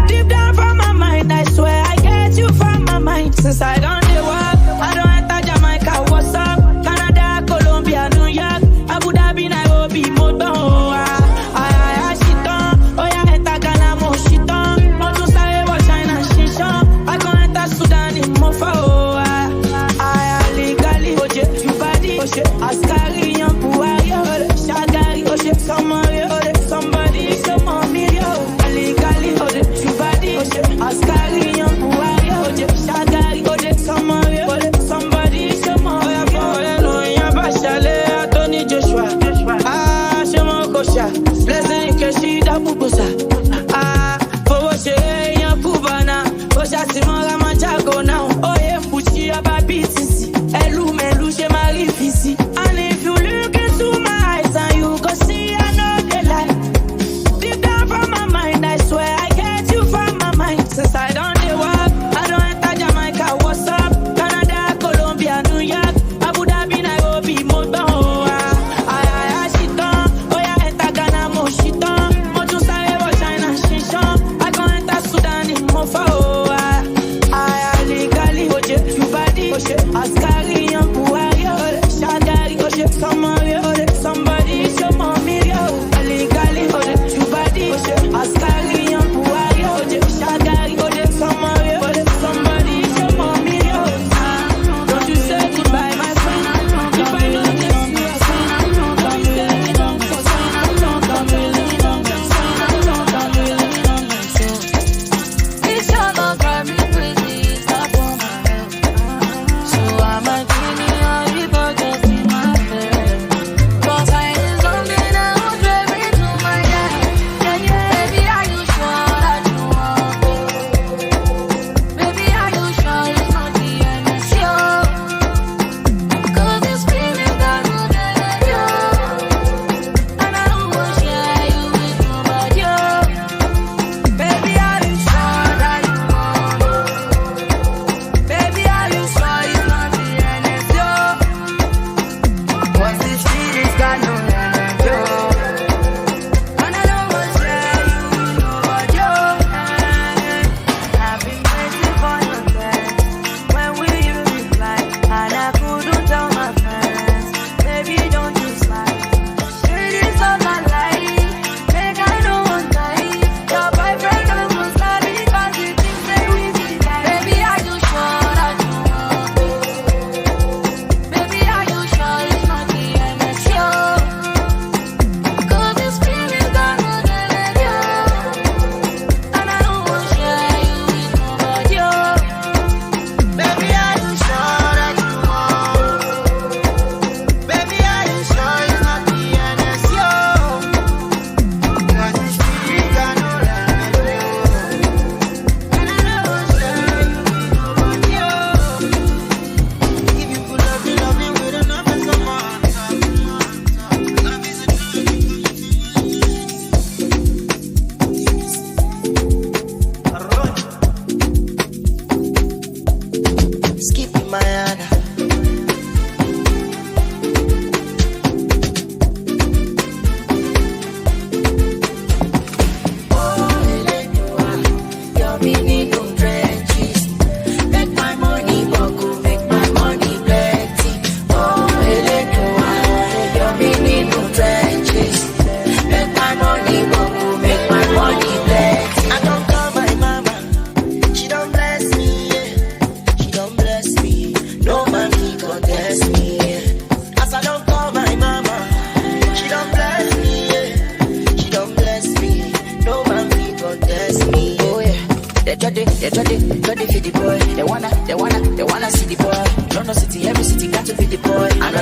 Deep down from my mind, I swear I get you from my mind. Since I don't do work, I don't enter Jamaica, what's up? Canada, Colombia, New York, Abu Dhabi, Nairobi, Moto. Shit on, oh yeah, enter Ghana, mo shit on. Want to say what China, shit on. I go enter Sudan in Mofo. Legally, oje, you body, oje, Asake, young Puayo, Shagari, oje, somebody, some mommy, legally, oje, you body, oje, Asake, young Puayo, oje, Shagari, oje, somebody, some mommy, Tony Joshua, Shemo Kosha, blessing Keshida Bubusa, Fowoshe, young Kubana, Osha Simona Machago now, Oye, Puchi, Ababitisi, Elu, Melu, Shemari, Fisi,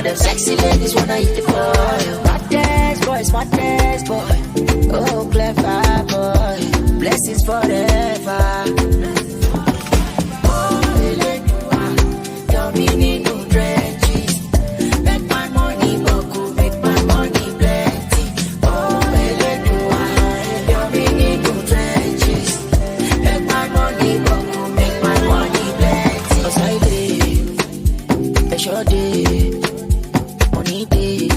All the sexy ladies wanna eat the boy. Smart dance boy. Oh, clever boy. Blessings forever. Oh, Dominic no drenches. Make my money boku, make my money plenty. Oh, Dominic no drenches. Make my money boku, make my money plenty. Cause I live, a short day, money day.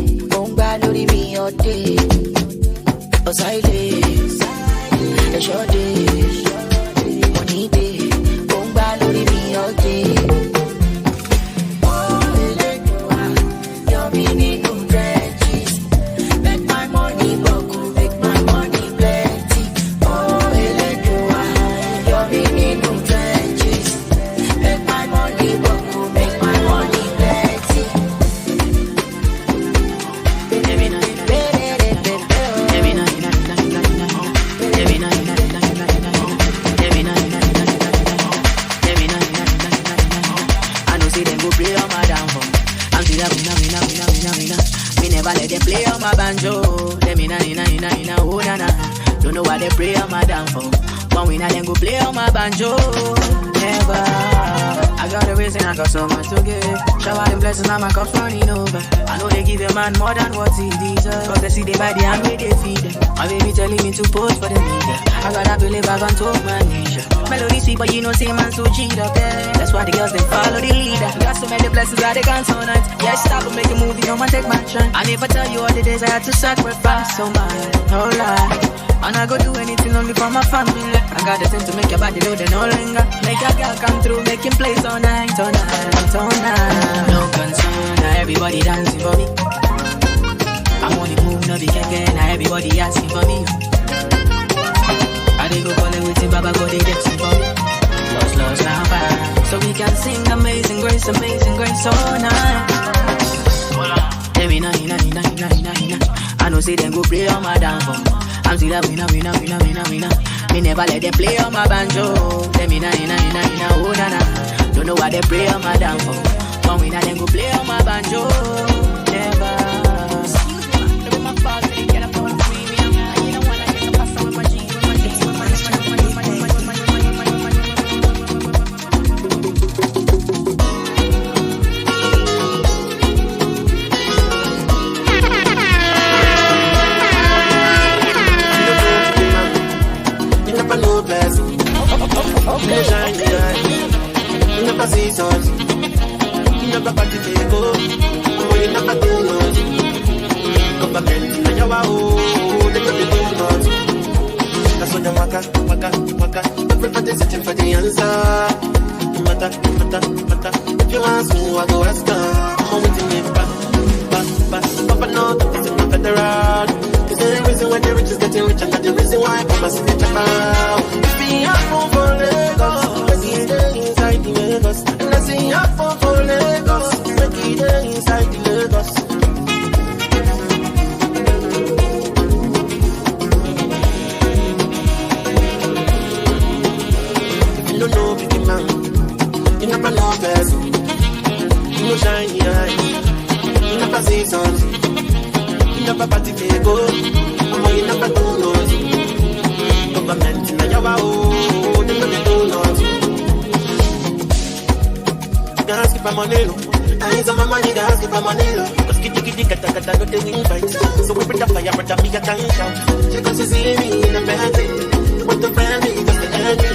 Lórí mi ọdẹ, ọ̀sá ilé, ẹ̀ṣọ́ dé, òní dé, ó ń gbá lórí mi ọdẹ. Yọ mí nínú dredges, make my money boku, make my money plenty. Elédùà, yọ mí nínú dredges, make my money boku, make my money plenty. Let them play on my banjo. Let me na oh na na. Don't know why they pray on my downfall. But we now then go play on my banjo. Never. I got a reason, I got so much to give. Shower them blessings, now my cup's running over. I know they give a man more than what he deserves. Cause they see they buy the hand where they feed them. My baby telling me to post for the media. I gotta believe I can talk my nature. Melody sweet, but you know say man so cheat up there. That's why the girls they follow the leader. Got so many blessings that they can't turn it. Yeah, stop and make a movie, no man take my shine. I never tell you all the days I had to sacrifice so much, no lie. And I go do anything only for my family. I got the thing to make your body load and no linger. Make a girl come through, making plays all night, all night, all night. No concern, now everybody dancing for me. I'm on the move, no be keke, now everybody asking for me. I dey go call it with Baba, go they dancing for me. Lost now fire. So we can sing amazing grace all night. Every night. I know say them go play on my downfall. I'm still a winner. Me never let them play on my banjo. Let me na oh na na. Don't know why they play on my downfall. But we now them go play on my banjo. Never. Excuse me, look at my father, they get up on the premium. And you don't wanna get a pass on my jeans. You shine the eye. You never see something. You never party to go. Oh, you never do nothing. Government, and you are old. They don't do nothing. That's what you waka. Everybody searching for the answer. Matter. If you ask me, I go ask her. I'm waiting me back. Papa, no, it's in my federal. Is there a reason why the rich is getting rich? And the reason why Papa snitch about? If we have for Lagos, let's see the inside the Lagos. And I see have for Lagos, let's see the inside the Lagos. If you don't know big man, you never know person. You know shiny eye, you never see something. You never party to go, you never do nothing. Government in Naija, oh, they don't do nothing. Can't skip my money, no. I need some money, can't skip my money, no. Cause kitty, kata, no, they win fights. So we put the fire, but I make a can't shout. She goes to see me in the bed, with the family, just the energy.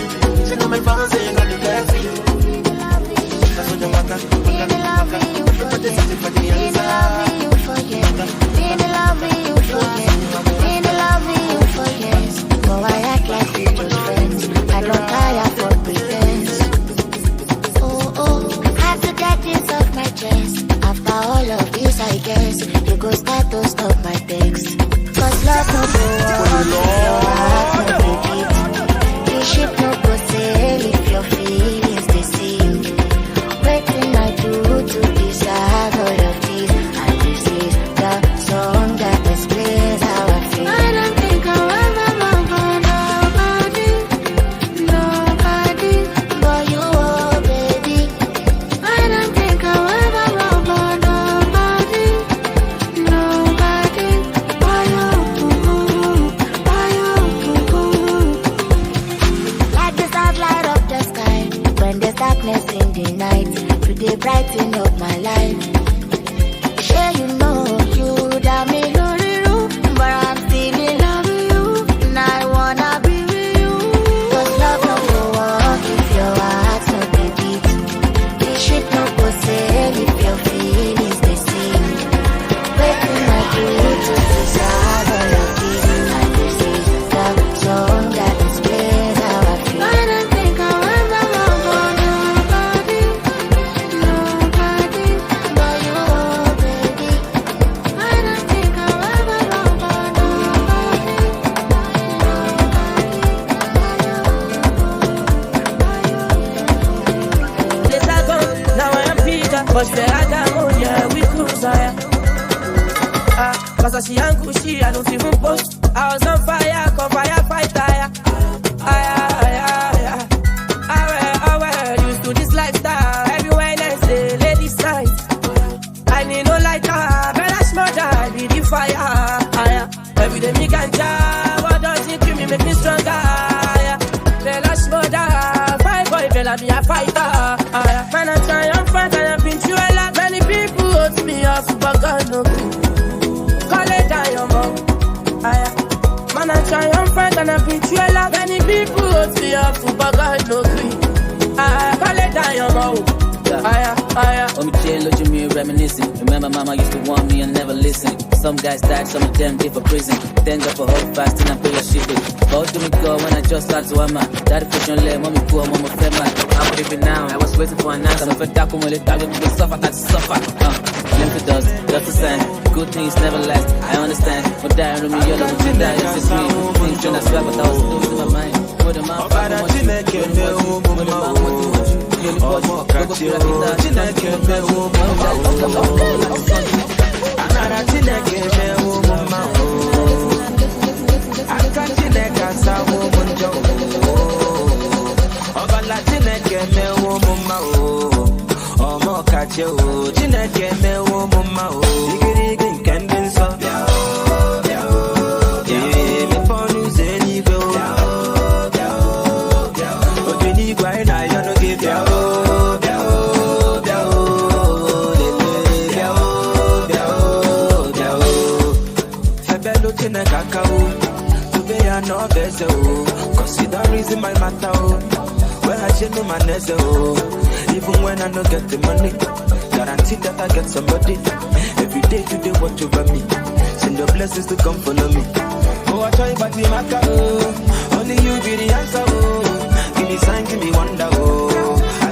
She know my fans, they got the blessing. That's what you waka. Everybody searching for the answer. So I act like we just friends. I don't tire for pretense. Oh, have to get this off my chest. After all of this, I guess you go start to stop my text. Cause love no go on, your heart no go beat. The ship no go sail if your feelings they sink. Waiting I do to deserve all of this. And this is the song that explains how I feel. I don't think I'll ever love nobody, but you, oh baby. I don't think I'll ever love nobody, life. Yeah, you know you got me lulu, but I'm still in love with you, and I wanna be with you. 'Cause love no go walk if your heart no dey beat. The shit no go sail if your feelings they sing. Waiting I do to deserve all of this. I this is love song that explains how I feel. I don't think I'll ever love nobody but you, baby. I don't think I'll ever love Place I go, now I am Peter, but there I go, yeah, we cruise, cause I see Uncle she, I don't even post. I was on fire, come firefighter, I used to this lifestyle, everywhere I say, ladies night. I need no lighter, but I smother, I be the fire, every day me ganja, what does it do me, make me stronger, Bella smother, FineBoi, Bella be a fighter, man I try and fight, and I've been through a lot, many people hold me off, but God no good. Call it down your mouth. Man, I try and fight and I beat you a lot. Many people hold me up to but God no green. Call it down your mouth. Let me chill, look at me reminiscing. Remember mama used to want me and never listen. Some guys died, some of them did for prison. Thank God for hope fasting and pay your shit with. Both do me go when I just start to ama. Daddy push on leg, mommy cool, mama fed man. I'm living now, I was waiting for an answer. I'm fed up when they talk, we suffer, I suffer. Limp dust, just the sand. Good things never last, I understand. But dying with me, you're the one to die, it's just me. Things trying to swap, but I was losing my mind. Put them out, put them out, Cause it don't reason my matter, when I change my nese, even when I don't get the money, guarantee that I get somebody. Every day you do watch over me, send your blessings to come follow me. Oh, I try but the matter, only you be the answer, give me sign, give me wonder, I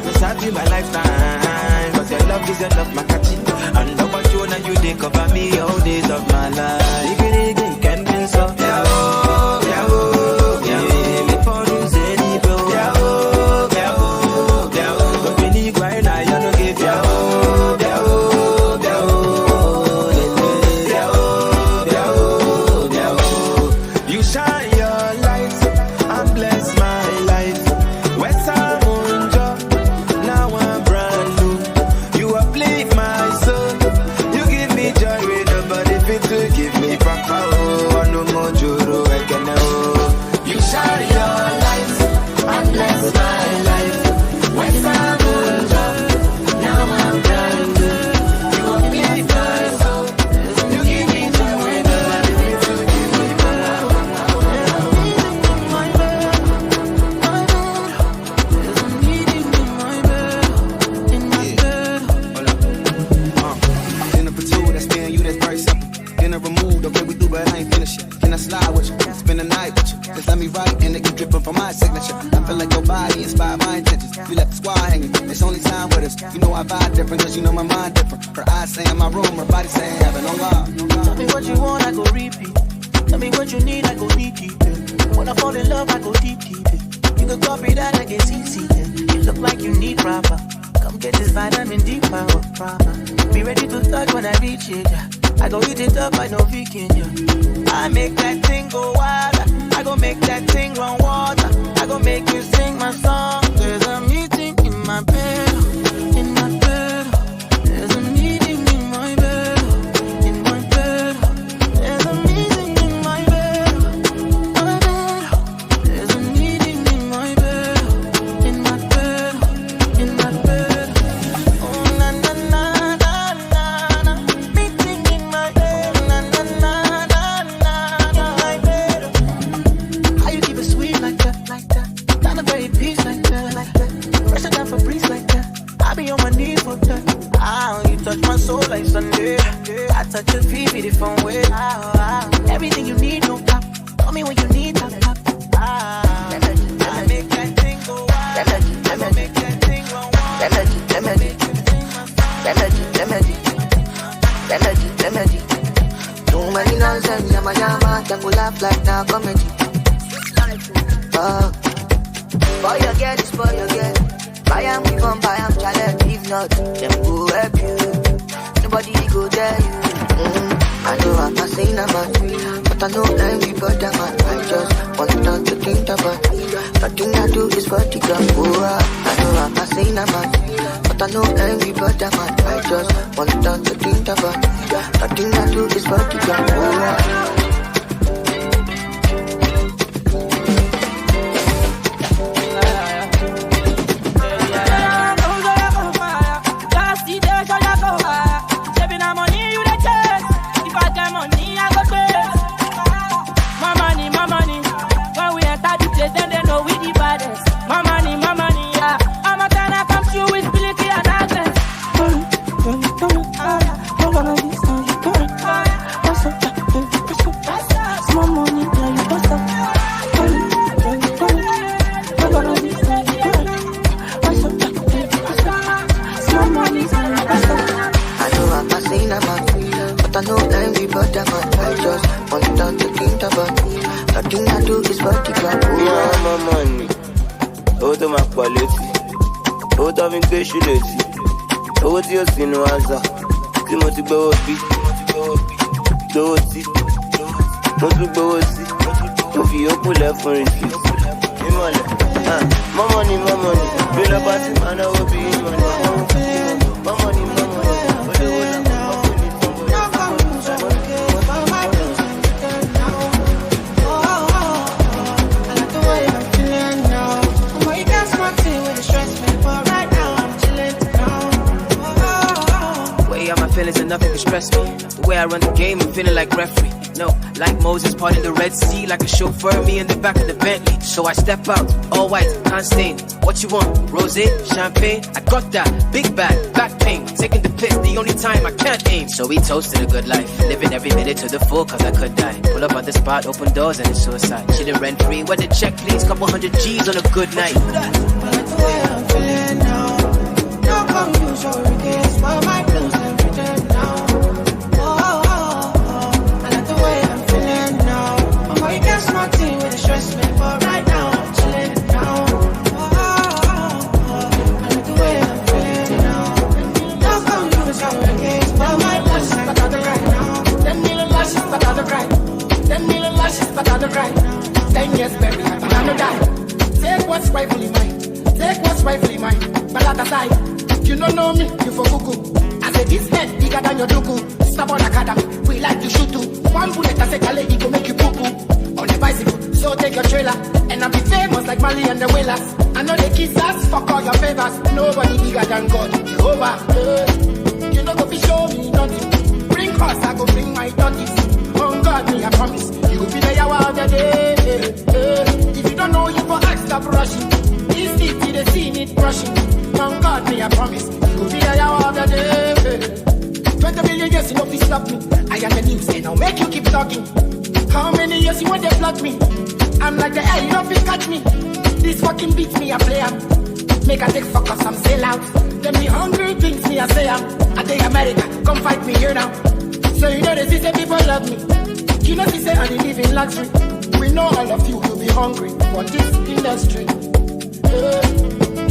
go serve you my lifetime, but your love is enough, my catchy. And love what you know, you they cover me all days of my life. If can be so, my soul like Sunday. I touch your feet, be the phone way. Everything you need, no pop. Tell me when you need, tap, tap. I make that thing go wild. I make that thing go wild. Remedy. Too many nonsense, yama, can go laugh like now comedy. Boy, you get this, boy, you get. Buy am, we gon' buy am, challenge. If not, them go help you. Nobody go tell you. I know I'm not saying I'm a but I know everybody man. I just want them to think about it. Nothing I do is for the gun. I know I'm not saying I'm a but I know everybody man. I just want them to think about it. Nothing I do is for the gun. Owó tí ó sínú àṣà tí mo ti gbówó bí gbówó sí mo tún gbówó sí mo fi yókù lẹ̀ fún rìsì mímọ̀lẹ̀ mọ́mọ́ ni bí lọ́ba tí máa náwó bí ìmọ̀lẹ̀ mọ́mọ́ ni olówó làwọn ọkọ̀ ní feelings and nothing can stress me. The way I run the game, I'm feeling like referee. No, like Moses parting the Red Sea, like a chauffeur, me in the back of the Bentley. So I step out, all white, can't stain. What you want? Rosé, champagne? I got that, big bag, back pain. Taking the piss, the only time I can't aim. So we toasted a good life, living every minute to the full, cause I could die. Pull up at the spot, open doors, and it's suicide. Chillin' rent free, where the check please, couple hundred G's on a good night. I like the way I'm feeling now. No come use your regrets for my blues and pretend now. I like the way I'm feeling now. Oh, you can't nothing with the stress me, but right now I'm chilling now. I like the way I'm feeling now. No come use your regrets for my blues and but the right now. 10 million lashes, but the right. 10 million lashes, but the right. 10 years, baby, but I'm not die. Take what's rightfully mine. Take what's rightfully mine. But at the side, you don't know me, you for cuckoo. I say this head bigger than your duku. Stop on academy, we like to shoot too. One bullet, I say Kale, he go make you poo-poo. On the bicycle, so take your trailer. And I'll be famous like Mali and the Whalers. I know they kiss us, fuck all your favors. Nobody bigger than God, Jehovah. You know go be show me nothing. Bring us, I go bring my dirties. On God, me I promise, you will be the hour of the day. If you don't know, you for ask, stop rushing. This city, they see it rushing. On God, me I promise, you will be the hour of the day. 20 million years, you know, please stop me. I am the news, and I'll make you keep talking. How many years you want to flood me? I'm like the air, you don't feel catch me. This fucking beats me, I play am. Make a take fuck off some sell out. Them me hungry things me, I say am. I take America, come fight me here now. So you know they say people love me. You know they say I live in luxury. We know all of you will be hungry for this industry.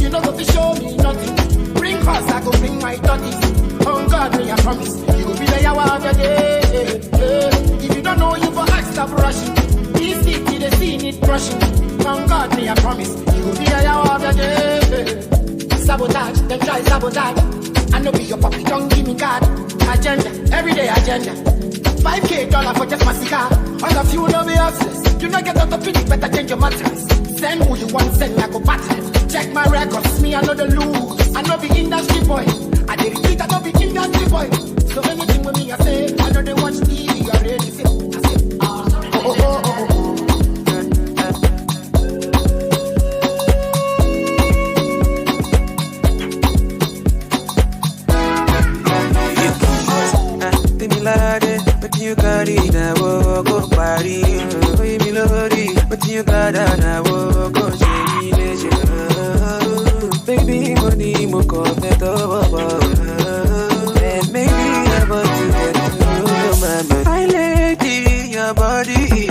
You know go to show me nothing. Bring us, I go bring my dirties. On God, me I promise, you will be the hour of the day. If you don't know, you for ask, stop rushing. This city, they see it rushing. On God, me I promise, you will be the hour of the day. Sabotage, then try sabotage. I know be your puppy, don't give me card. Agenda, everyday agenda. $5K for just my cigar. All of you know me obsessed. You know get out of it, better change your mattress. Send who you want, send I go battle. Check my records, me I know the lose. I know the industry boy. I did repeat, I know the industry boy. So anything with me I say, I know they watch TV already. Say, I say,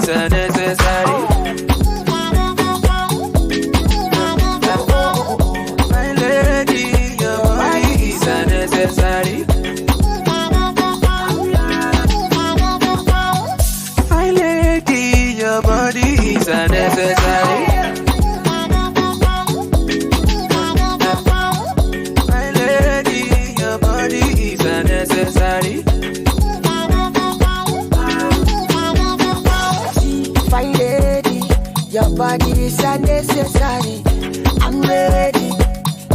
is unnecessary. My lady, your body is unnecessary. My lady, your body is unnecessary. My lady, your body is unnecessary. Fine lady, your body is unnecessary. I'm ready.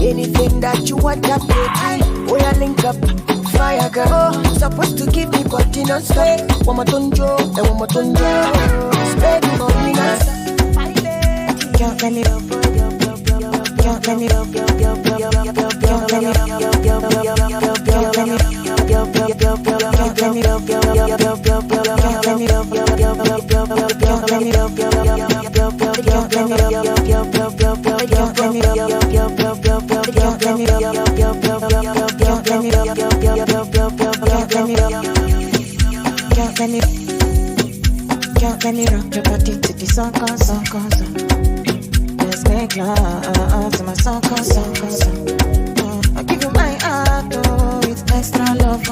Anything that you want, I'm ready. Oh, yeah, link up, fire girl. Supposed to give me body non-stop. One more tonjo, and one more tonjo. Spend money non-stop. Can't let me up. Can't let me up. Can't let me up. Can't let me rock your body to the song. Let's make love to my song. I give you my heart, oh, it's extra love.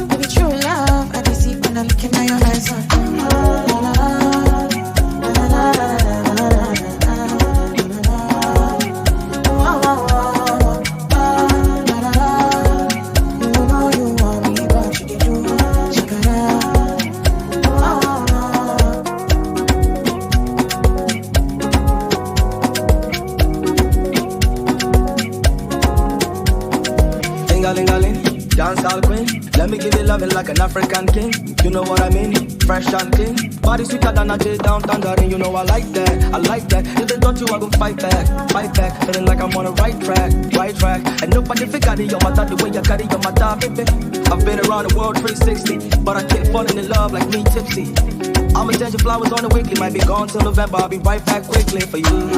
Baby, true love, I can see when I look in your eyes. Dancehall queen, let me give you loving like an African king. You know what I mean? Fresh and clean. Body sweeter than a J down thundering. You know I like that. If they don't you, I gon' fight back. Feeling like I'm on the right track. And nobody figure your matter the way you carry your matter, baby. I've been around the world 360, but I keep falling in love like me tipsy. I'ma send you flowers on the weekly. Might be gone till November. I'll be right back quickly for you.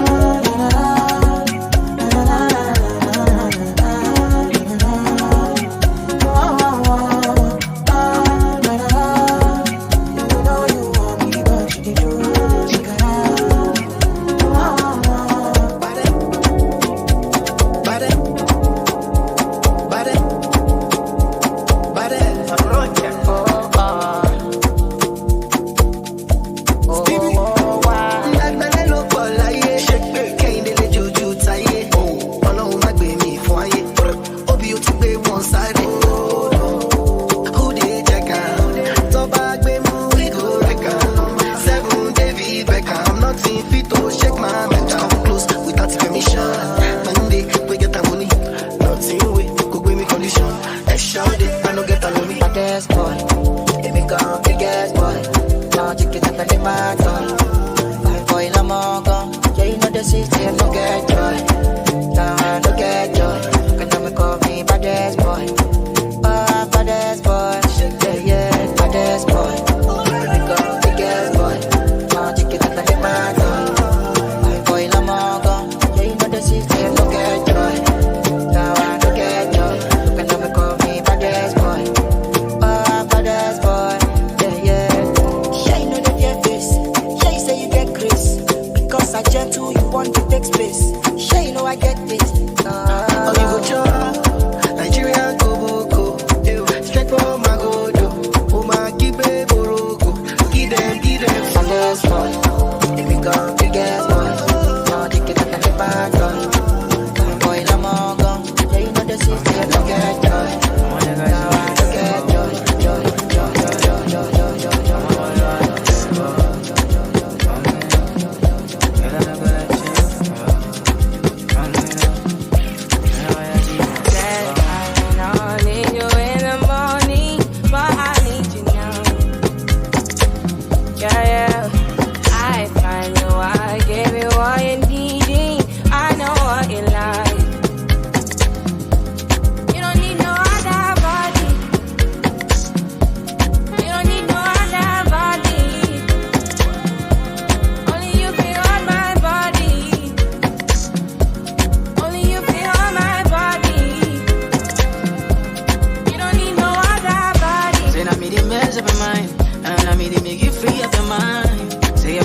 Free up your mind.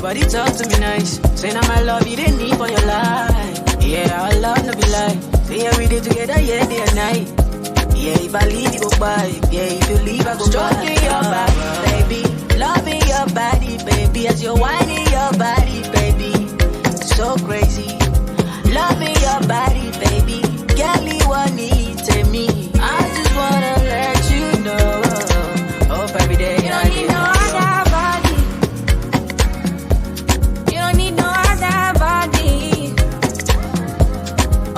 Everybody talk to me nice. Say now my love you didn't need for your life. Yeah, our love no be lie. Say every day together, yeah, day and night. Yeah, if I leave, you go by. Yeah, if you leave, I go stroking your body, baby. Loving your body, baby. As you're whining your body, baby. So crazy. Loving your body, baby. Girl, you want need to me. I just wanna let you know. Hope every day you don't need no other body. You don't need no other body.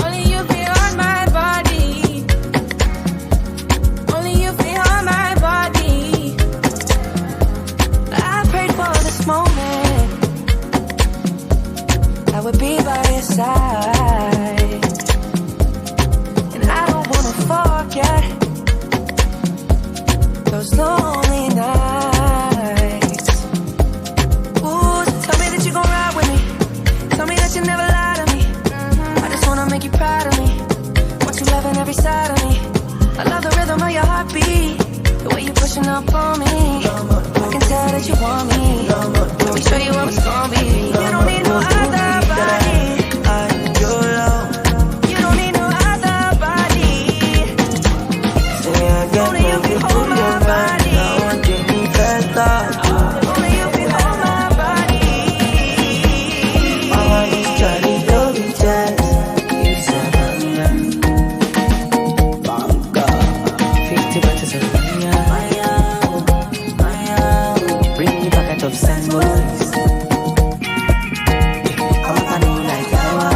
Only you feel on my body. Only you feel on my body. I prayed for this moment. I would be by your side. And I don't wanna forget those lonely nights. Ooh, so tell me that you gon' ride with me. Tell me that you never lie to me. I just wanna make you proud of me. Want you loving every side of me. I love the rhythm of your heartbeat. The way you pushing up on me. I can tell that you want me. Let me show you what it's gon' be. You don't need no other body. You don't need no other body. Only you can hold my body. Only you can hold my body. I want this Charlie Toby Jazz. You said Banga 50 bottles of bring me back out of San Boys. I'm a fan like Yawa.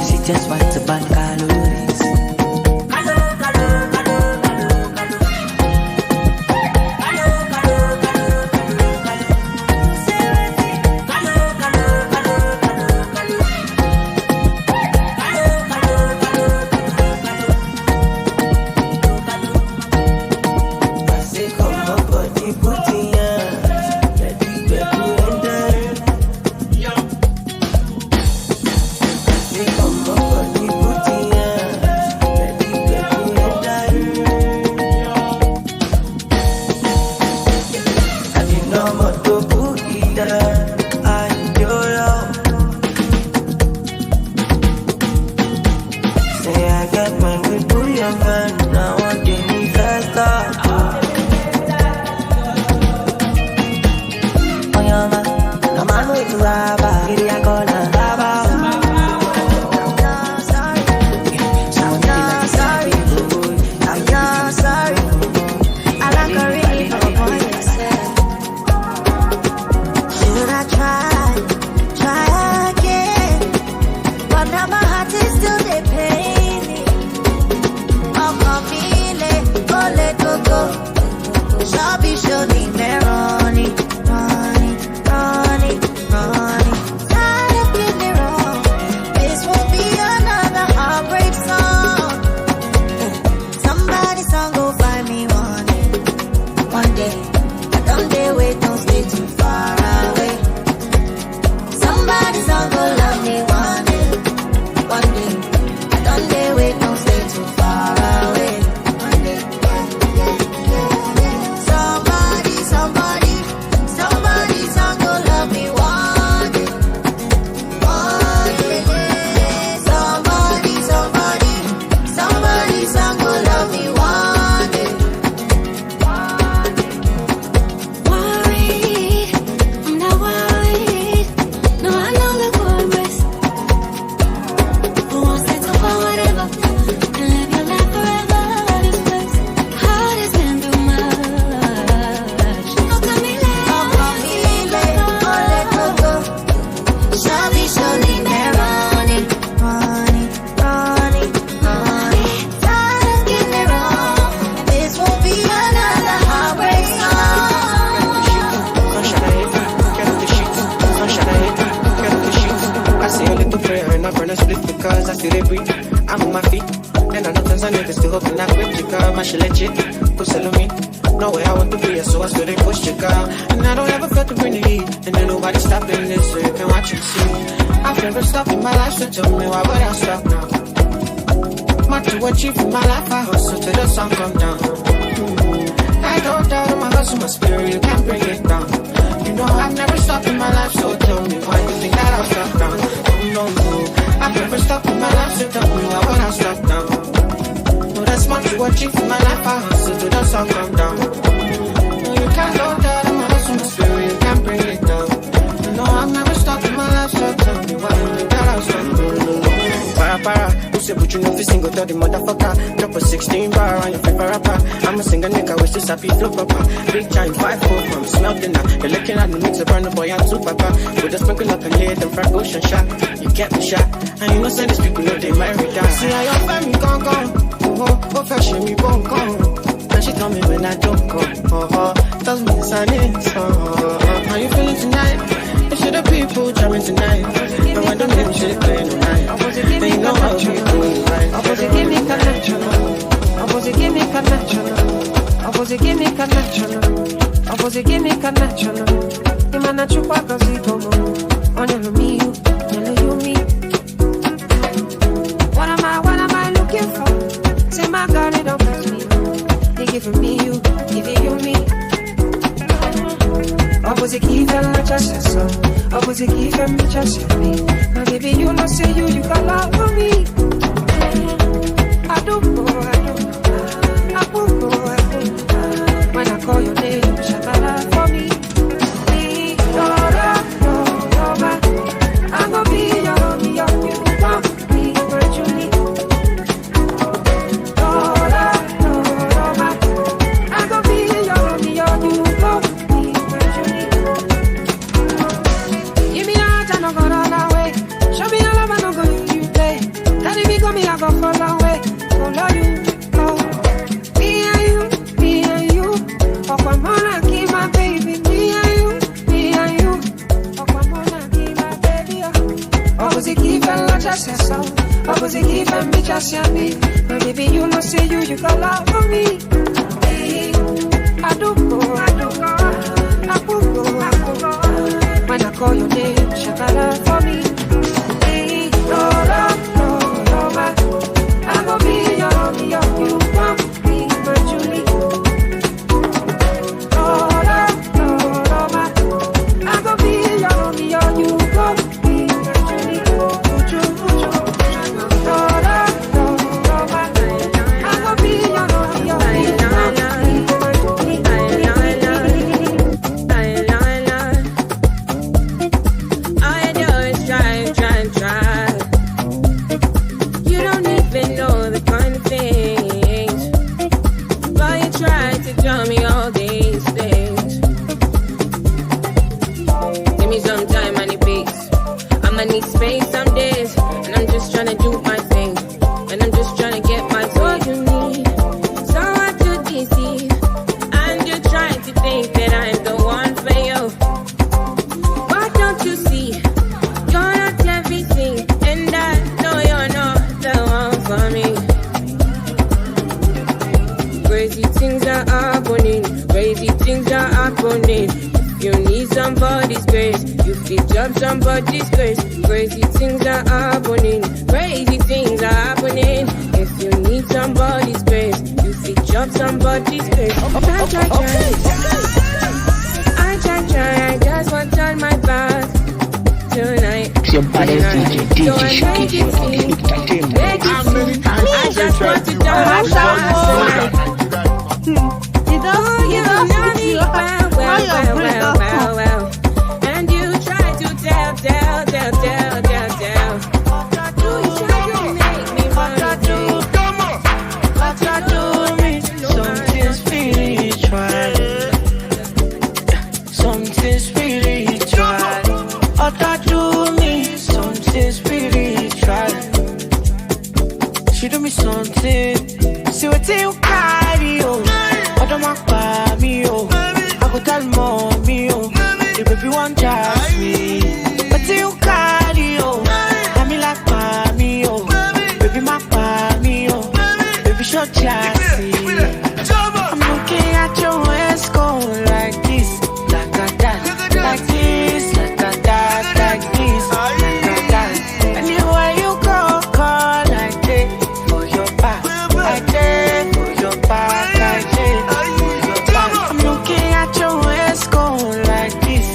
She just wants to burn calories. No way I want to be, so I still ain't push you, girl. And I don't ever feel to bring the heat, and then nobody stopping this, so you can watch and see. I've never stopped in my life, so tell me why would I stop now? Much to achieve in my life, I hustle till the sun come down. I don't doubt in my hustle, my spirit, you can't bring it down. You No, I've never stopped in my life, so tell me why you think that I'll stop now. No, I've never stopped in my life, so tell me why would I stop now. No, that's much to achieve in my life, I hustle to the sun come down. No, you can't know that I'm a hustle spirit, you can't bring it down. No, I've never stopped in my life, so tell me why you think that I'll stop now. Para, who say but you know fi single to the motherfucker. Drop a 16 bar on your favorite rapper. I'm a singer nigga with this happy flow papa. Big giant 5'4" from smelting now. You're looking at the mix of burn the boy and two papa. With a sprinkle up and lay them front ocean shot. You get me shot. And you know say these people know they married down. See how your family gon' oh fashion me won't come. And she tell me when I don't come. Tells me it's an how you feeling tonight? It should the people jamming tonight. And when the music should play tonight. They know how you do it right. Give me connection. Give me connection. Give me connection. Give me connection. Imana chukwa kazi komo. Onelo miu, you me. What am I looking for? Say my God, it don't pass me. They giving me you, giving you me. Opposite give and just so. Opposite give and just me. My baby, you know say you got love for me. I do. When I call your name, shabala for me. I'm gonna be your you want me virtually. I'm gonna be your you want me virtually. Give me that, I don't go run away. Show me your love, I don't go you play. Daddy, me go me, I go follow away. Follow you, oh. Me and you. Okwamona, keep my baby. Me and you. Okwamona, keep my baby. Opposite give and not just so. Opposite give and me just me. My baby, you know say you got love for me. I do go. When I call your name, shabala for me. I'm gonna be your you want me virtually. I'm gonna be your you want me virtually. I'm gonna be your somebody's grace. Crazy things are happening. Crazy things are happening. If you need somebody's grace, you fit jump somebody's grace. I just want on my back tonight. Somebody's DJ Shoki I just want to turn my back. You don't see well. And you try to tell. She do me something. See what you carry, oh. What am I me, oh. I go tell mommy, oh. The baby want just me. What you carry, oh. I me like mommy, oh. Baby my mommy, oh. Baby short chassis. I'm looking at your waist go like this, like a that, like this, like a that, like this, like a that. Anywhere you go, call like this. I'm looking at your waist go like this,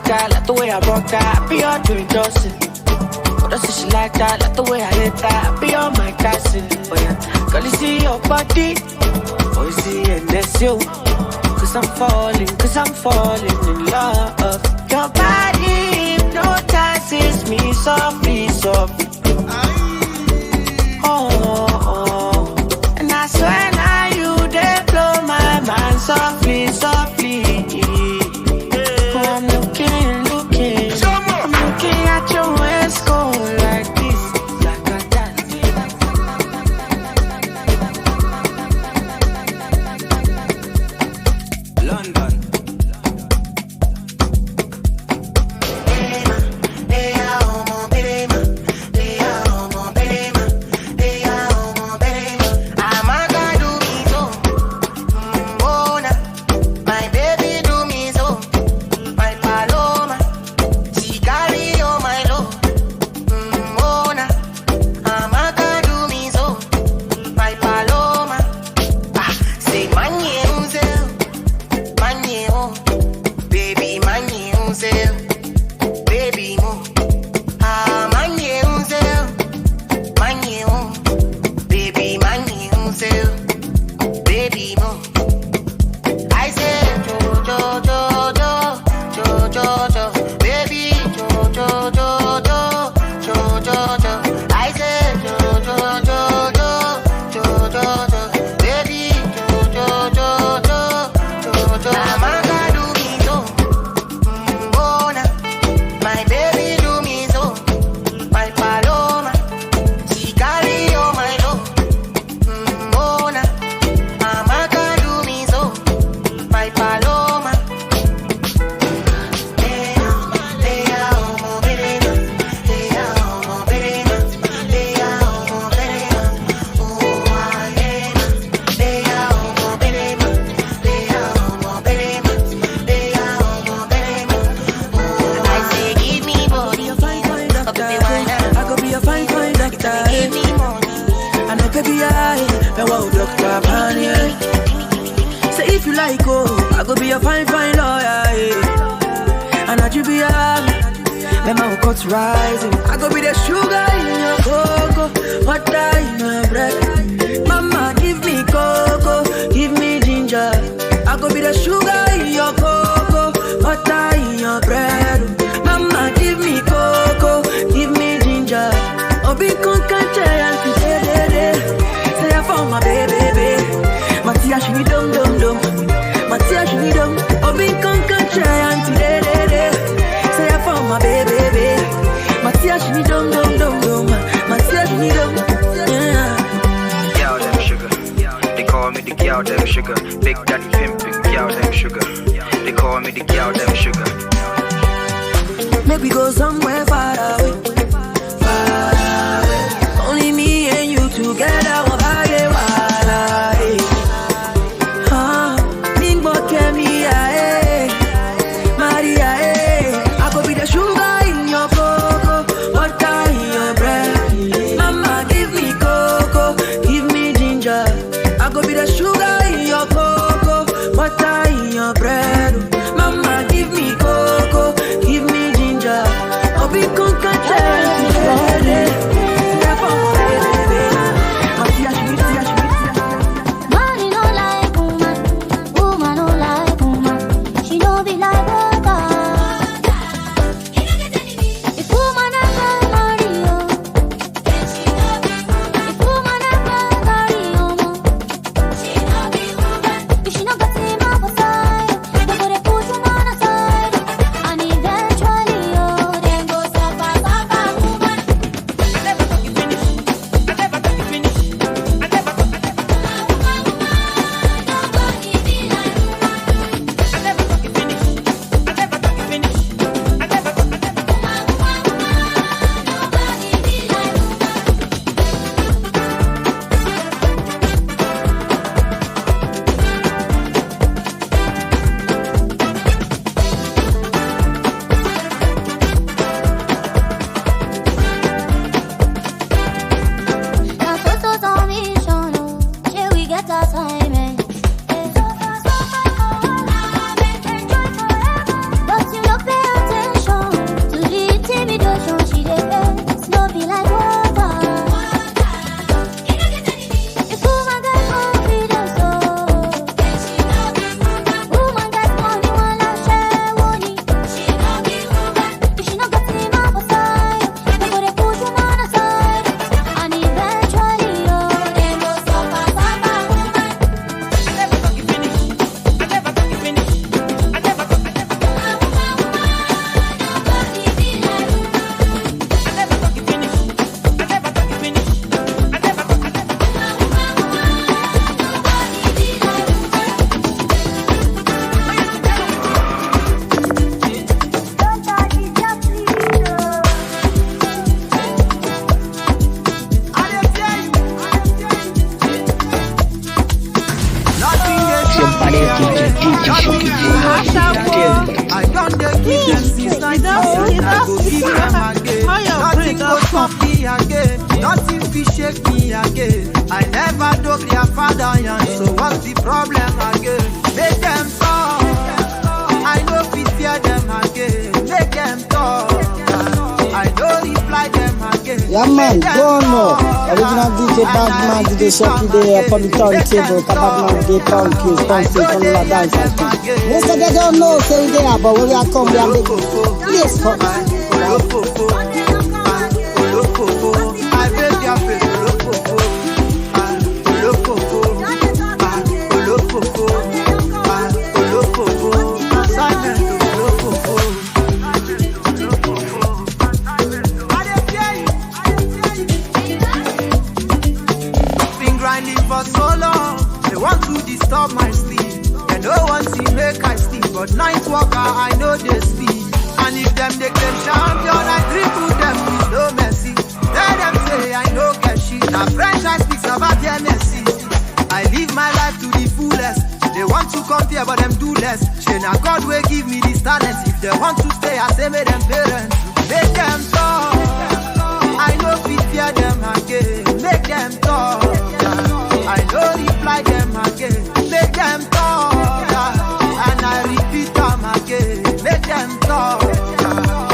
like that, like the way I rock that. I be on doing Johnson. Oh, that's she like that, like the way I hit that. I be on my castle. Oh yeah, girl, you see your body. Oh, you see, and that's you. Cause I'm falling in love. Your body hypnotizes me softly, softly. Oh, and I swear now you they blow my mind softly, softly. Oh, I'm looking at your waist go like this, like that. London. Rising, I go be the sugar in your cocoa, butter in my bread. Mama, give me cocoa, give me ginger. I go be the sugar in your cocoa, butter in your bread. Mama, give me cocoa, give me ginger. Oh, be concanche and today, say I found my baby. Matia, she need dum dum dum. Matia, she need dum. Oh, be concanche and today, say I found my baby. Matia, she need dum dum dum dum. Matia, she need dum. Girl, them sugar. They call me the girl, them sugar. Big daddy pimpin', girl, them sugar. They call me the girl, them sugar. Make we go somewhere far away, far away. Only me and you together. Somebody DJ Shokiboy. I don't give them since I go give them again. Nothing go stop me again. Nothing will shake me again. I never dug their father young. So what's the problem again? Make them talk. I know we fear them again. Make them talk. I don't reply them again. Yeah man, go on more. Original DJ Badman, DJ Shoki there upon the turntable. Badman DJ pound keys, pound state, on the dance. Most of them don't know say we there, but when we are come, we are making place for us. I beg your face, been grinding for so long, they want to disturb my sleep. They no one see make I sleep, but night walker I know they sleep. And if them they claim champion, I dribble them with no mercy. Let them say I no get shit. Now French I speak about their mercy. I live my life to the fullest. They want to compare but them do less. Say now God will give me this talent. If they want to stay, I say make them parents. Make them talk. I know we fear them again. Make them talk. I know reply them again. Make them talk. And I repeat them again. Make them talk.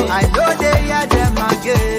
I know they hear them again.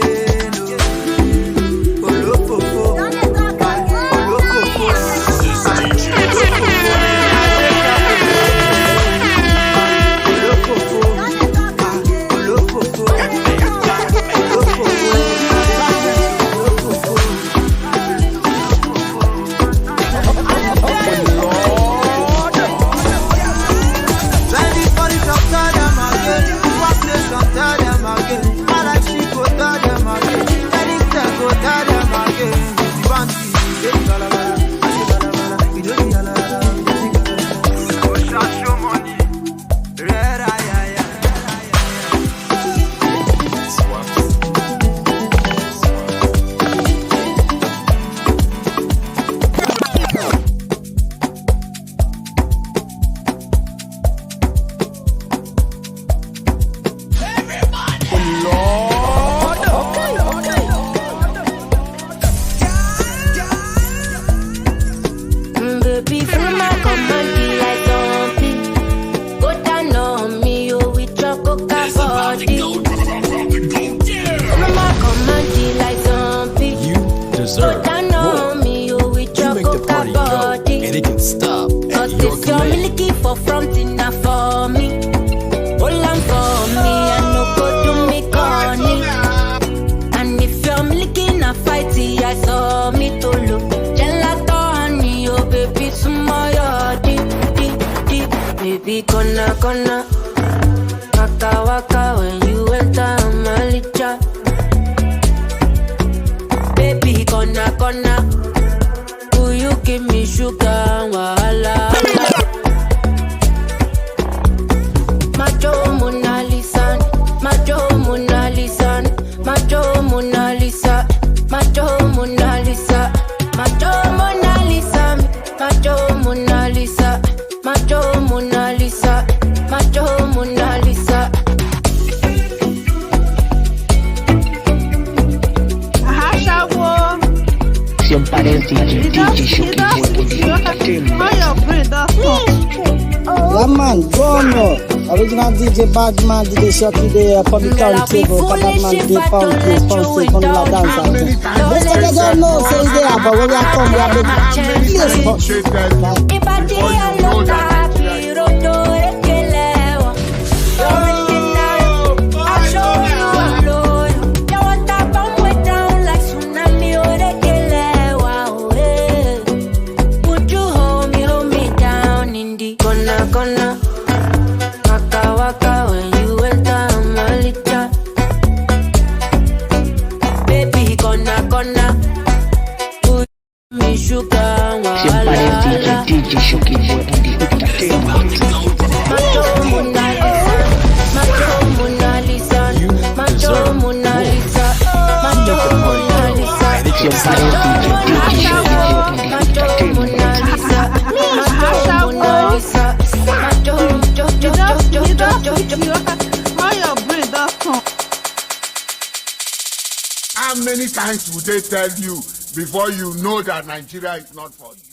Badman, DJ Shoki there upon the turntable. Badman DJ pound keys, pound state, on the dance. Most of them don't know say we there, but when we are come, we are making place for us. DJ Shokiboy and the entertainment. Mona Lisa. How your brain does come? How many times would they tell you before you know that Nigeria is not for you?